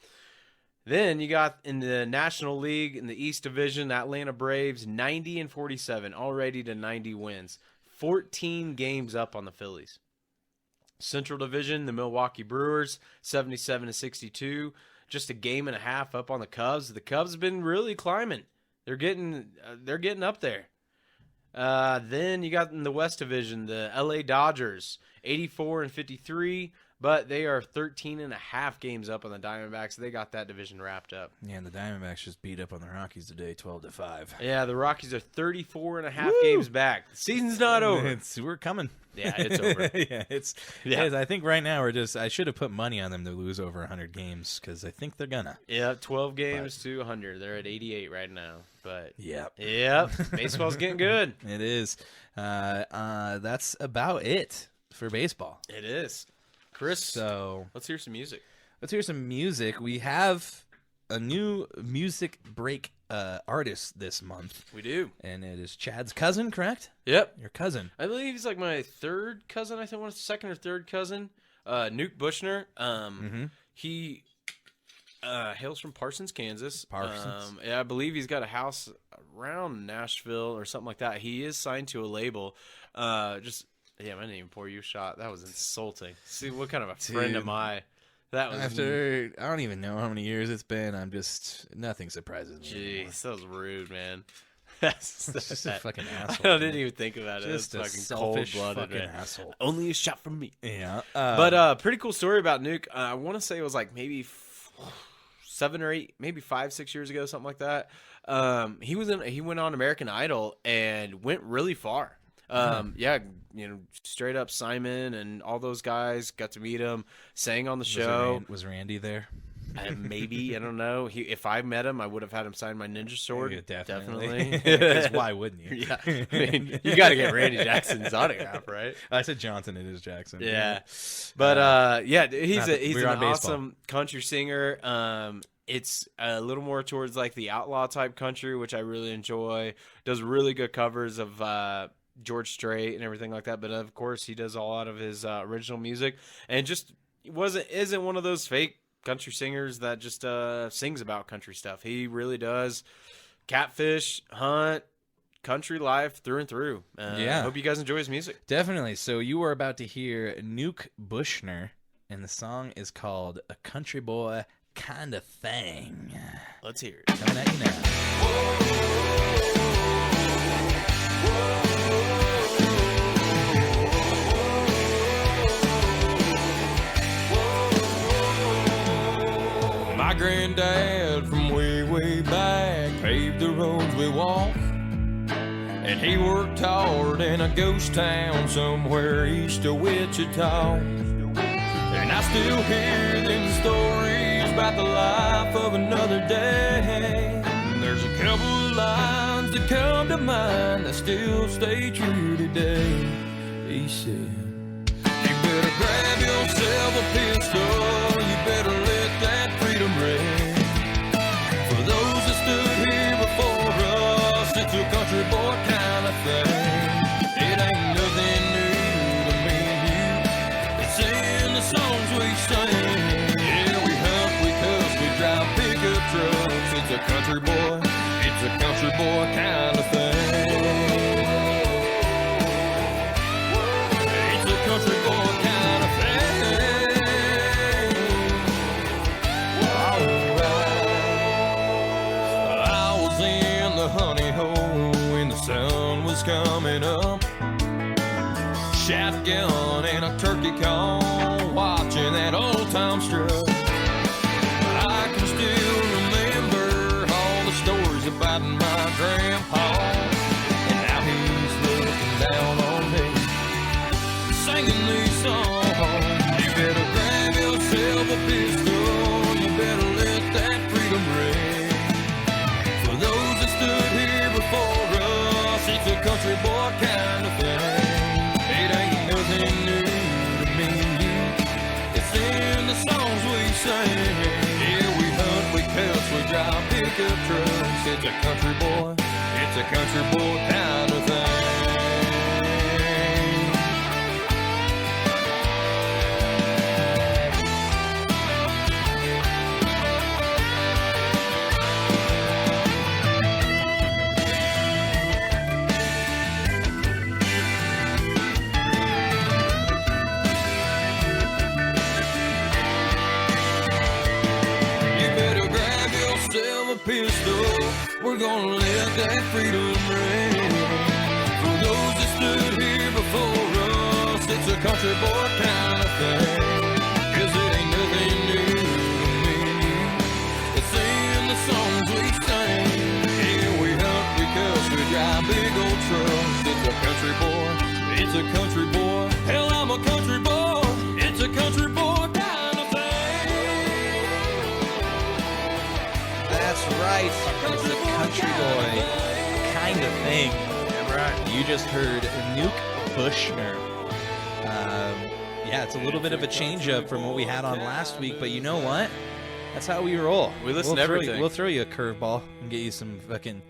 Then you got in the National League in the East Division, the Atlanta Braves, 90-47, already to 90 wins, 14 games up on the Phillies. Central Division, the Milwaukee Brewers, 77-62, just a game and a half up on the Cubs. The Cubs have been really climbing. They're getting up there. Then you got in the West Division, the LA Dodgers, 84-53, but they are 13.5 games up on the Diamondbacks. They got that division wrapped up.
Yeah, and the Diamondbacks just beat up on the Rockies today, 12-5.
Yeah, the Rockies are 34.5 games back. The season's not over.
We're coming.
Yeah, it's over.
Yeah, I think right now I should have put money on them to lose over 100 games because I think they're gonna.
Yeah, 12 games to 100. They're at 88 right now. But
yep,
baseball's getting good.
It is. That's about it for baseball.
It is. Chris,
so
let's hear some music.
We have a new music break artist this month.
We do.
And it is Chad's cousin, correct?
Yep.
Your cousin.
I believe he's like my third cousin. I think one second or third cousin. NUKE BUSHNER. He hails from Parsons, Kansas. Yeah, I believe he's got a house around Nashville or something like that. He is signed to a label. I didn't even pour you a shot. That was insulting. See, what kind of a friend am I? That was
after I don't even know how many years it's been. Nothing surprises me.
Jeez, that was rude, man.
That's just a fucking asshole.
I didn't even think about it.
Just
a
fucking selfish
cold-blooded
fucking asshole.
Only a shot from me.
Yeah.
But pretty cool story about NUKE. I want to say it was like maybe 7 or 8, maybe 5, 6 years ago, something like that. He went on American Idol and went really far. Yeah, straight up Simon and all those guys, got to meet him, sang on the show.
Was Randy there?
Maybe, I don't know. If I met him, I would have had him sign my ninja sword.
Yeah,
definitely.
Because why wouldn't you?
Yeah, I mean, you got to get Randy Jackson's autograph, right?
I said Johnson. It is Jackson.
Yeah, but he's an awesome
baseball.
country singer. It's a little more towards like the outlaw type country, which I really enjoy. Does really good covers of George Strait and everything like that, but of course he does a lot of his original music, and just isn't one of those fake country singers that just sings about country stuff. He really does catfish, hunt, country life through and through. I hope you guys enjoy his music.
Definitely. So you are about to hear NUKE BUSHNER, and the song is called "A Country Boy Kinda Thang."
Let's hear it.
Coming at you now.
My granddad from way back paved the roads we walk, and he worked hard in a ghost town somewhere east of Wichita. And I still hear them stories about the life of another day. And there's a couple of lines that come to mind that still stay true today. He said, "You better grab yourself a pistol, you better let that freedom ring. For those that stood here before us, it's a country boy kind of thing. It ain't nothing new to me and you, it's in the songs we sing. Yeah, we hunt, we cuss, we drive pickup trucks. It's a country boy kind of thing. It's a country boy kind of thing." I was in the honey hole when the sun was coming up, shotgun and a turkey call, watching that old time strut. I can still remember all the stories about my grandpa, and now he's looking down on me, singing these songs. You better grab yourself a pistol, you better let that freedom ring. For those that stood here before us, it's a country boy kind of thing. It ain't sing. Yeah, we hunt, we cuss, we drive pickup trucks. It's a country boy kind of thing. Pistol, we're gonna let that freedom ring. For those that stood here before us, it's a country boy kind of thing. 'Cause it ain't nothing new to me. It's singing the songs we sing. Yeah, we hunt, we cuss, we drive big old trucks. It's a country boy, it's a country boy. Hell, I'm a country boy, it's a country boy kind of thing.
That's right. It's a country boy kind of thing.
Damn right.
You just heard Nuke Bushner. Yeah, it's a little bit of a change up from what we had on last week, but you know what? That's how we roll.
We listen to everything.
We'll throw you a curveball and get you some fucking,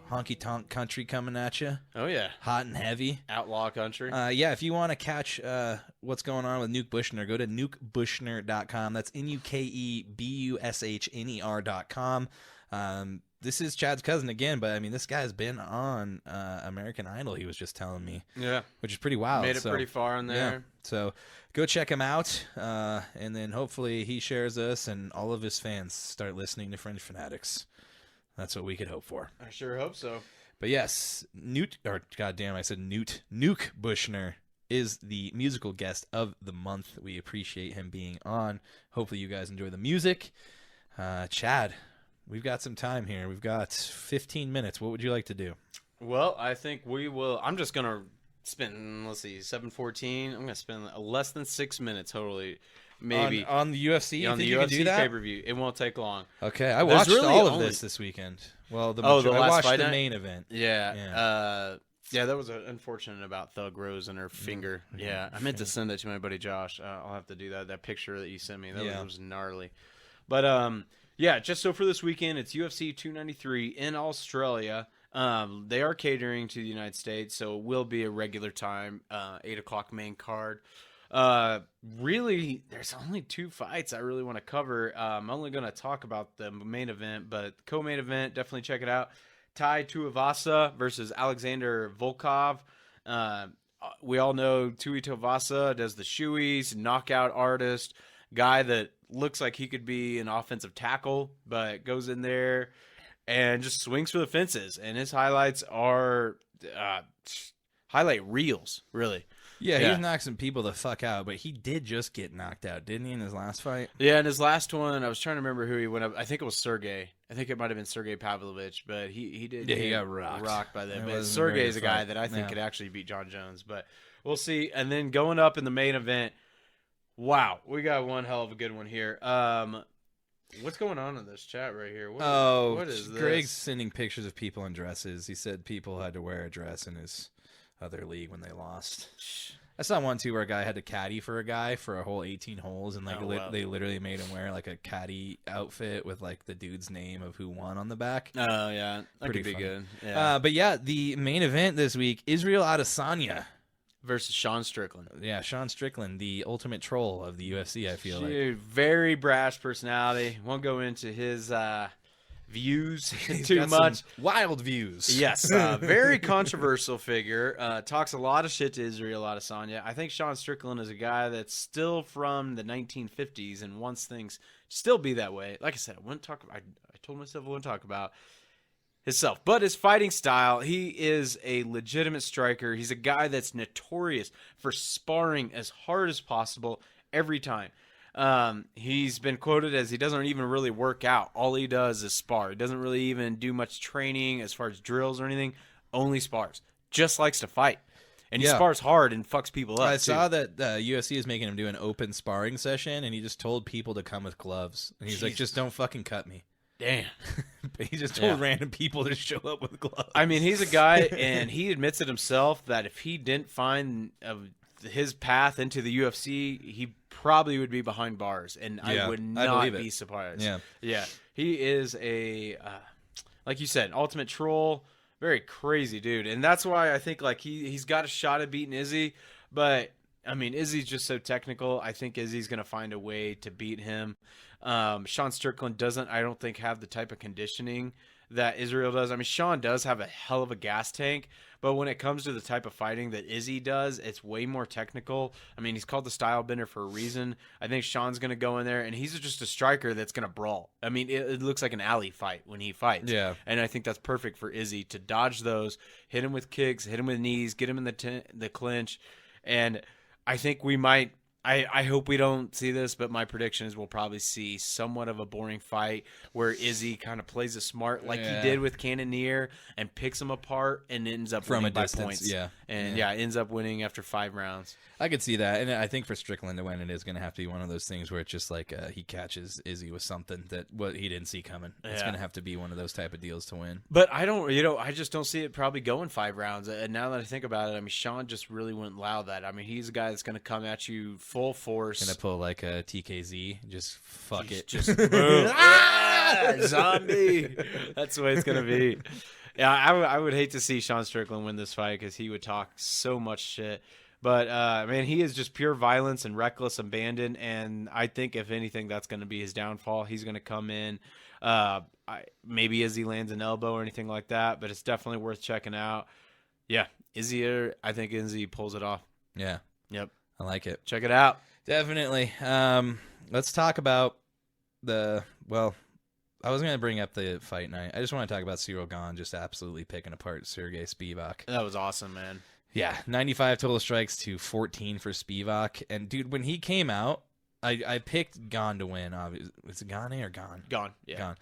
honky tonk country coming at you.
Oh, yeah.
Hot and heavy.
Outlaw country.
Yeah, if you want to catch what's going on with Nuke Bushner, go to nukebushner.com. That's NUKEBUSHNER.com. This is Chad's cousin again, but I mean, this guy's been on American Idol, he was just telling me.
Yeah.
Which is pretty wild.
Made it pretty far in there.
Yeah. So go check him out, and then hopefully he shares us and all of his fans start listening to Fringe Fanatics. That's what we could hope for.
I sure hope so.
But yes, Nuke Bushner is the musical guest of the month. We appreciate him being on. Hopefully you guys enjoy the music. Chad, we've got some time here. We've got 15 minutes. What would you like to do?
Well, I think we will. I'm just going to spend, 7:14. I'm going to spend less than 6 minutes totally. Maybe
on the UFC.
On the UFC pay-per-view, it won't take long.
Okay, I watched all of this weekend. Well, I watched the main event.
Yeah. That was unfortunate about Thug Rose and her finger. Yeah, I meant to send that to my buddy Josh. I'll have to do that. That picture that you sent me, that was gnarly. But just so for this weekend, it's UFC 293 in Australia. They are catering to the United States, so it will be a regular time, 8 o'clock main card. Really, there's only 2 fights I really want to cover. I'm only going to talk about the main event, but co-main event, definitely check it out. Tai Tuivasa versus Alexander Volkov. We all know Tui Tuivasa does the shoeies, knockout artist, guy that looks like he could be an offensive tackle, but goes in there and just swings for the fences. And his highlights are highlight reels, really.
Yeah, he was knocking some people the fuck out, but he did just get knocked out, didn't he, in his last fight?
Yeah, in his last one, I was trying to remember who he went up. I think it was Sergey. I think it might have been Sergey Pavlovich, but he did.
Yeah, he got rocked
by them. But Sergey's a guy that I think could actually beat John Jones, but we'll see. And then going up in the main event, wow, we got one hell of a good one here. What's going on in this chat right here? What is this?
Greg's sending pictures of people in dresses. He said people had to wear a dress in his other league when they lost. I saw one too where a guy had to caddy for a guy for a whole 18 holes, and they literally made him wear like a caddy outfit with like the dude's name of who won on the back.
Oh yeah, that could be
funny.
good. Yeah.
But yeah, the main event this week: Israel Adesanya
versus Sean Strickland.
Yeah, Sean Strickland, the ultimate troll of the UFC. I feel
like very brash personality. Won't go into his views too much.
Wild views.
Yes. Very controversial figure. Talks a lot of shit to Israel Adesanya. I think Sean Strickland is a guy that's still from the 1950s and wants things to still be that way. Like I said, I told myself I wouldn't talk about himself. But his fighting style, he is a legitimate striker. He's a guy that's notorious for sparring as hard as possible every time. He's been quoted as he doesn't even really work out. All he does is spar. He doesn't really even do much training as far as drills or anything. Only spars. Just likes to fight. And he spars hard and fucks people up.
I saw that UFC is making him do an open sparring session, and he just told people to come with gloves. And he's like, just don't fucking cut me.
Damn.
But he just told random people to show up with gloves.
I mean, he's a guy, and he admits it himself, that if he didn't find his path into the UFC, he probably would be behind bars, and
Yeah,
I would
I
not
believe it.
be surprised.
Yeah.
Yeah. He is a, like you said, ultimate troll, very crazy dude. And that's why I think, like, he's got a shot at beating Izzy, but, I mean, Izzy's just so technical. I think Izzy's going to find a way to beat him. Sean Strickland doesn't, I don't think, have the type of conditioning that Israel does. I mean, Sean does have a hell of a gas tank, but when it comes to the type of fighting that Izzy does, it's way more technical. I mean, he's called the style bender for a reason. I think Sean's going to go in there, and he's just a striker that's going to brawl. I mean, it looks like an alley fight when he fights.
Yeah.
And I think that's perfect for Izzy to dodge those, hit him with kicks, hit him with knees, get him in the clinch. And I think we might, I hope we don't see this, but my prediction is we'll probably see somewhat of a boring fight where Izzy kind of plays it smart like he did with Cannonier and picks him apart and ends up
From
winning
a
by
distance,
points.
yeah.
And ends up winning after 5 rounds.
I could see that, and I think for Strickland to win, it is going to have to be one of those things where it's just like he catches Izzy with something that what he didn't see coming. It's going to have to be one of those type of deals to win.
But I don't, I just don't see it probably going 5 rounds. And now that I think about it, I mean, Sean just really wouldn't allow that. I mean, he's a guy that's going to come at you full force.
Going to pull like a TKZ, just fuck it.
Just boom. Zombie. That's the way it's going to be. Yeah, I would hate to see Sean Strickland win this fight because he would talk so much shit. But, man, he is just pure violence and reckless abandon, and I think, if anything, that's going to be his downfall. He's going to come in, maybe Izzy lands an elbow or anything like that, but it's definitely worth checking out. Yeah, I think Izzy pulls it off.
Yeah.
Yep.
I like it.
Check it out.
Definitely. Let's talk about I was going to bring up the fight night. I just want to talk about Cyril Gane just absolutely picking apart Sergey Spivak.
That was awesome, man.
Yeah, 95 total strikes to 14 for Spivak. And, dude, when he came out, I picked Gane to win. Obviously. Was it Gane or Gane?
Gone. Yeah.
Gane.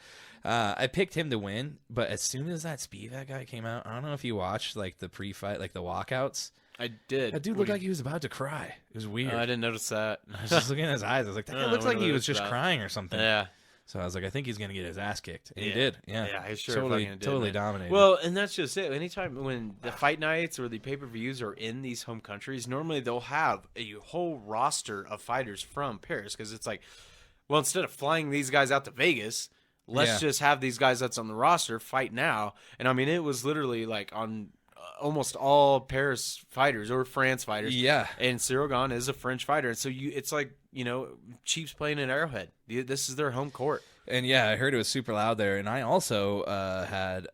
I picked him to win, but as soon as that Spivak guy came out, I don't know if you watched, like, the pre-fight, like, the walkouts.
I did.
That dude looked like he was about to cry. It was weird.
I didn't notice that.
I was just looking at his eyes. I was like, that guy looks like he was just crying or something.
Yeah.
So I was like, I think he's going to get his ass kicked. And he did. Yeah.
Yeah, he sure
totally,
fucking did,
totally
man.
dominated.
Well, and that's just it. Anytime when the fight nights or the pay-per-views are in these home countries, normally they'll have a whole roster of fighters from Paris because it's like, well, instead of flying these guys out to Vegas, let's just have these guys that's on the roster fight now. And, I mean, it was literally like on almost all Paris fighters or France fighters.
Yeah.
And Cyril Gane is a French fighter. And so it's like, Chiefs playing in Arrowhead. This is their home court.
And yeah, I heard it was super loud there. And I also had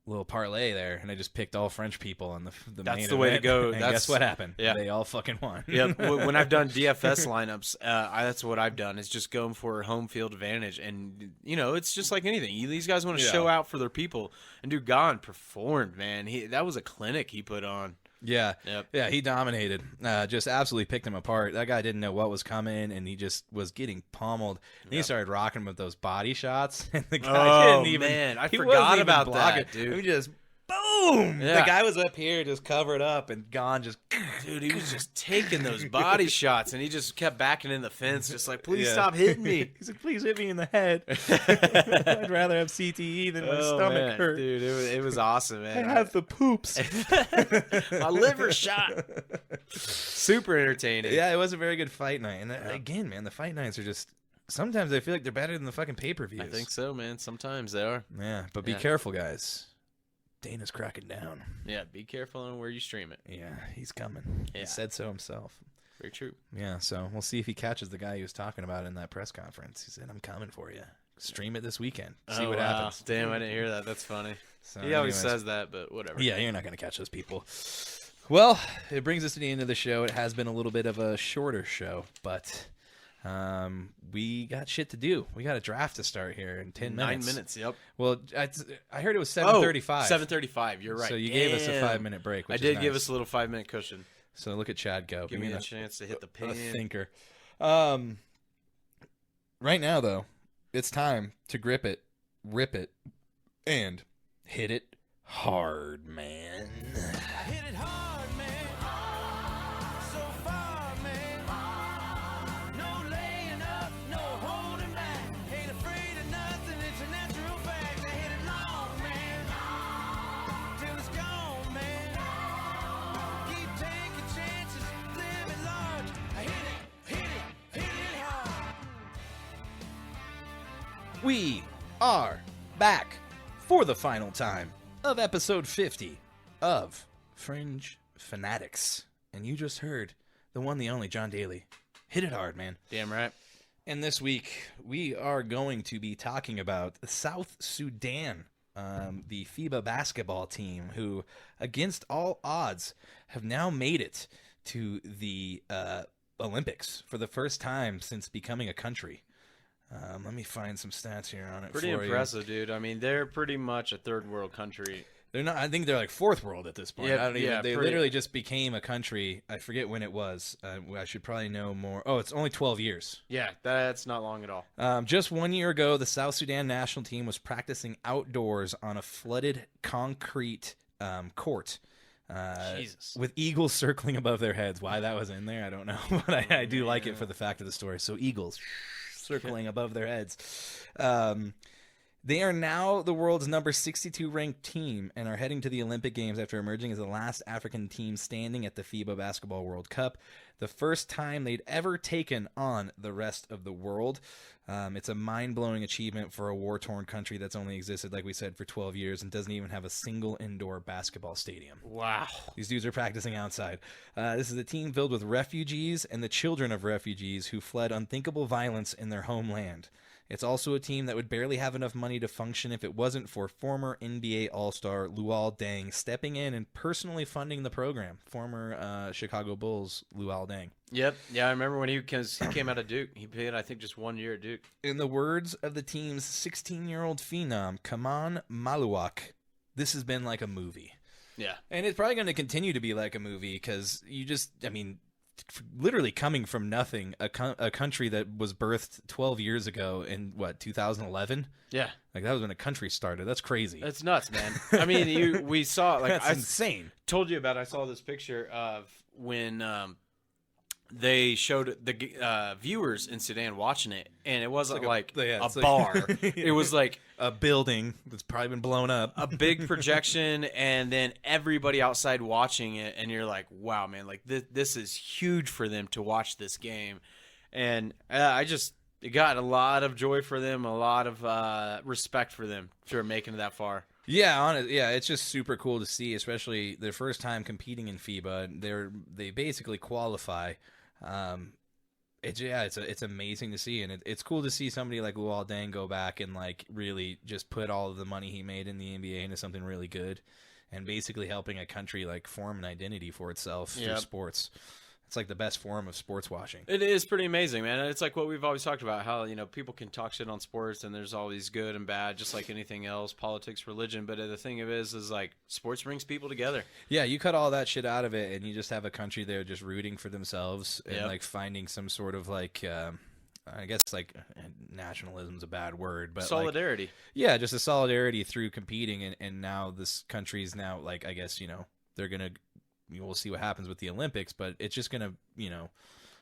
little parlay there, and I just picked all French people on the
That's
main
the way to
event.
go.
And
That's
guess what happened?
Yeah.
They all fucking won.
Yeah, when I've done DFS lineups, that's what I've done is just going for home field advantage. And, it's just like anything. These guys want to show out for their people. And dude, Gane performed, man. That was a clinic he put on.
Yeah.
Yep.
Yeah, he dominated. Just absolutely picked him apart. That guy didn't know what was coming, and he just was getting pummeled. And he started rocking him with those body shots, and the guy didn't even.
Man, I
he
forgot
wasn't even
about
blocking.
that, dude.
He just boom.
Yeah.
The guy was up here, just covered up, and Gane just.
Dude, he was just taking those body shots, and he just kept backing in the fence, just like, please stop hitting me.
He's like, please hit me in the head. I'd rather have CTE than my stomach
man.
hurt.
Dude, it was awesome, man.
I have the poops.
My liver shot. Super entertaining.
Yeah, it was a very good fight night. And again, man, the fight nights are just sometimes I feel like they're better than the fucking pay-per-views.
I think so, man. Sometimes they are.
Yeah, but be careful, guys. Dana's cracking down.
Yeah, be careful on where you stream it.
Yeah, he's coming.
Yeah.
He said so himself.
Very true.
Yeah, so we'll see if he catches the guy he was talking about in that press conference. He said, I'm coming for you. Stream it this weekend. See what happens.
Damn, I didn't hear that. That's funny.
So
He always
anyways.
says that, but whatever.
Yeah, you're not going to catch those people. Well, it brings us to the end of the show. It has been a little bit of a shorter show, but we got shit to do. We got a draft to start here in 10 minutes.
9 minutes, yep.
Well, I heard it was 7:35.
7:35, you're right.
So you gave us a 5-minute break, which
I did
is
give
nice.
us a little 5-minute cushion.
So look at Chad go.
Give me
a
a chance to hit the pin.
a thinker. Right now, though, it's time to grip it, rip it, and hit it hard, man.
I hit it hard, man. So far, man. No laying up, no holding back. Ain't afraid of nothing, it's a natural fact. I hit it long, man. Till it's gone, man. Keep taking chances, live at large. I hit it
We are back for the final time of episode 50 of Fringe Fanatics. And you just heard the one, the only, John Daly. Hit it hard, man.
Damn right.
And this week, we are going to be talking about South Sudan, the FIBA basketball team, who, against all odds, have now made it to the Olympics for the first time since becoming a country. Let me find some stats here on it.
Pretty
for
impressive, dude. I mean, they're pretty much a third world country.
They're not. I think they're like fourth world at this point.
Yeah,
I don't even.
yeah,
They
pretty-
literally just became a country. I forget when it was. I should probably know more. Oh, it's only 12 years.
Yeah, that's not long at all.
Just 1 year ago, the South Sudan national team was practicing outdoors on a flooded concrete court.
Jesus.
With eagles circling above their heads. Why that was in there, I don't know. But I do like it for the fact of the story. So eagles circling above their heads. They are now the world's number 62 ranked team and are heading to the Olympic Games after emerging as the last African team standing at the FIBA Basketball World Cup, the first time they'd ever taken on the rest of the world. It's a mind-blowing achievement for a war-torn country that's only existed, like we said, for 12 years and doesn't even have a single indoor basketball stadium.
Wow.
These dudes are practicing outside. This is a team filled with refugees and the children of refugees who fled unthinkable violence in their homeland. It's also a team that would barely have enough money to function if it wasn't for former NBA All-Star Luol Deng stepping in and personally funding the program. Former Chicago Bulls Luol Deng.
Yep. Yeah, I remember when he came out of Duke. He played, I think, just 1 year at Duke.
In the words of the team's 16-year-old phenom, Kaman Maluak, this has been like a movie.
Yeah.
And it's probably going to continue to be like a movie because literally coming from nothing, a country that was birthed 12 years ago in, 2011?
Yeah.
Like, that was when a country started. That's crazy.
That's nuts, man. I mean, we saw, like,
That's insane.
Told you about, I saw this picture of when they showed the viewers in Sudan watching it, and it wasn't like a bar. It was like
a building that's probably been blown up.
a big projection, and then everybody outside watching it, and you're like, wow, man, like this is huge for them to watch this game. And I just got a lot of joy for them, a lot of respect for them for making it that far.
Yeah, it's just super cool to see, especially their first time competing in FIBA. They basically qualify. It's amazing to see, and it's cool to see somebody like Luol Deng go back and like really just put all of the money he made in the NBA into something really good, and basically helping a country like form an identity for itself through sports. It's like the best form of sports washing.
It is pretty amazing, man. It's like what we've always talked about, how, people can talk shit on sports and there's always good and bad, just like anything else, politics, religion. But the thing of it is like sports brings people together.
Yeah, you cut all that shit out of it and you just have a country there just rooting for themselves and like finding some sort of like, I guess like nationalism's a bad word, but
solidarity.
Just a solidarity through competing. And now this country's now like, I guess, they're going to, we'll see what happens with the Olympics, but it's just gonna,
Well,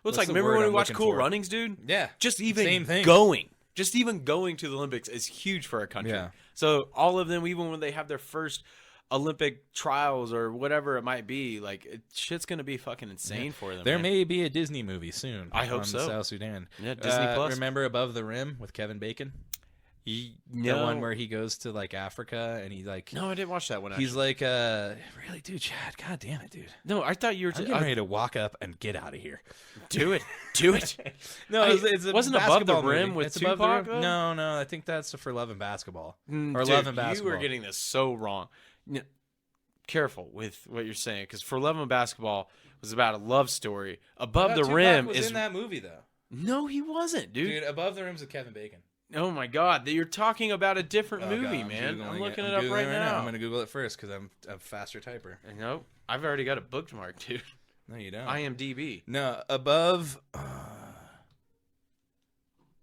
it's like, remember when we watched Cool Runnings, dude?
Yeah,
just even
same thing.
Just even going to the Olympics is huge for our country.
Yeah.
So all of them, even when they have their first Olympic trials or whatever it might be, like shit's gonna be fucking insane for them.
There
man.
may be a Disney movie soon.
I hope
on
so.
South Sudan.
Yeah, Disney Plus.
Remember Above the Rim with Kevin Bacon? The one where he goes to like Africa and he like.
No, I didn't watch that one.
He's like, really, dude, Chad. God damn it, dude.
No, I thought you were.
I'm getting ready to walk up and get out of here.
Do it.
No, it's a
wasn't Above the
basketball
Rim
movie.
with
It's Above the
Tupac,
Rim.
though?
No, I think that's For Love and Basketball or
Dude,
Love and Basketball.
You were getting this so wrong. Careful with what you're saying, because For Love and Basketball was about a love story. Above the
Tupac
Rim
was
is
in that movie though.
No, he wasn't, dude.
Above the Rim's with Kevin Bacon.
Oh my God, you're talking about a different movie,
God,
man. I'm looking it
I'm
up right
Googling
now.
I'm gonna Google it first because I'm a faster typer.
No, I've already got a bookmark, dude.
No, you don't.
IMDb.
No, Above.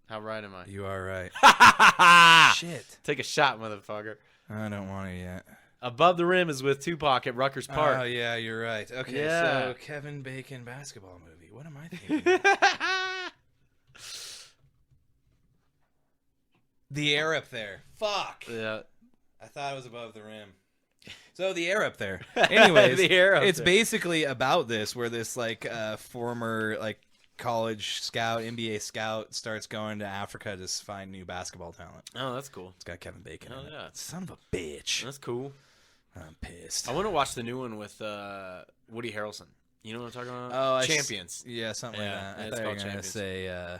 How right am I?
You are right. Shit.
Take a shot, motherfucker.
I don't want it yet.
Above the Rim is with Tupac at Rutgers Park.
Oh yeah, you're right. Okay,
Yeah.
so Kevin Bacon basketball movie. What am I thinking? The air up there. Fuck.
Yeah.
I thought it was Above the Rim. So the air up there. Anyways,
The air up
it's
there.
basically about this, where this like former like college scout, NBA scout, starts going to Africa to find new basketball talent.
Oh, that's cool.
It's got Kevin Bacon
Oh,
in it.
yeah.
Son of a bitch.
That's cool.
I'm pissed.
I want to watch the new one with Woody Harrelson. You know what I'm talking about?
Oh,
Champions.
Yeah, something
Yeah,
like that. I
it's
thought you
called
were going to
Champions.
say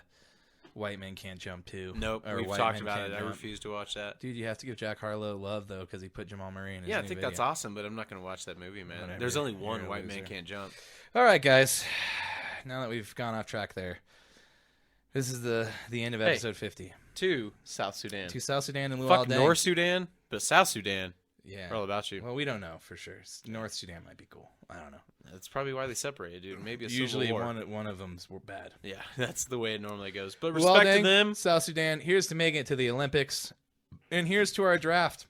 White Men Can't Jump too.
Nope,
Or
we've
White
talked
Men
about
Can't
it. I
Jump.
refuse to watch that.
Dude, you have to give Jack Harlow love, though, because he put Jamal Murray in his
Yeah, I
new
think
video.
that's awesome, but I'm not going to watch that movie, man.
Whatever.
There's only
You're
one
a
White Man
loser.
Can't Jump.
All right, guys. Now that we've gone off track there, this is the end of episode 50.
To South Sudan.
To South Sudan and Luau
Fuck
Deng.
North Sudan, but South Sudan.
Yeah.
We're all about you.
Well, we don't know for sure. North Sudan might be cool. I don't know.
That's probably why they separated, dude. Maybe a
Usually
civil war.
one of them's were bad.
Yeah, that's the way it normally goes. But
Luau
respect to
Deng,
them.
South Sudan. Here's to making it to the Olympics, and here's to our draft,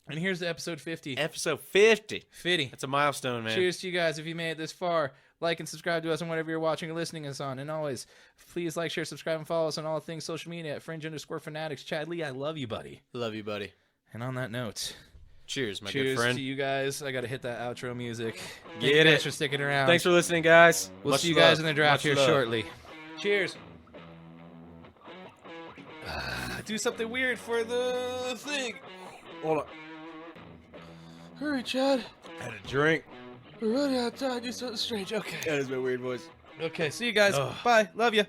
and here's to episode 50.
Episode 50.
50.
That's a milestone, man.
Cheers to you guys if you made it this far. Like and subscribe to us on whatever you're watching or listening us on. And always, please like, share, subscribe, and follow us on all things social media at Fringe_Fanatics. Chad Lee, I love you, buddy.
Love you, buddy.
And on that note,
Cheers, my good
cheers
friend.
to you guys. I got to hit that outro music. Thank
Get
you guys
it.
for sticking around.
Thanks for listening, guys.
We'll
Much
see you
love.
guys in the draft
Much
here
love.
shortly. Cheers. Do something weird for the thing.
Hold on.
Hurry, Chad.
Had a drink.
We're running out of time. Do something strange. Okay.
That is my weird voice.
Okay. See you guys.
Ugh.
Bye. Love you.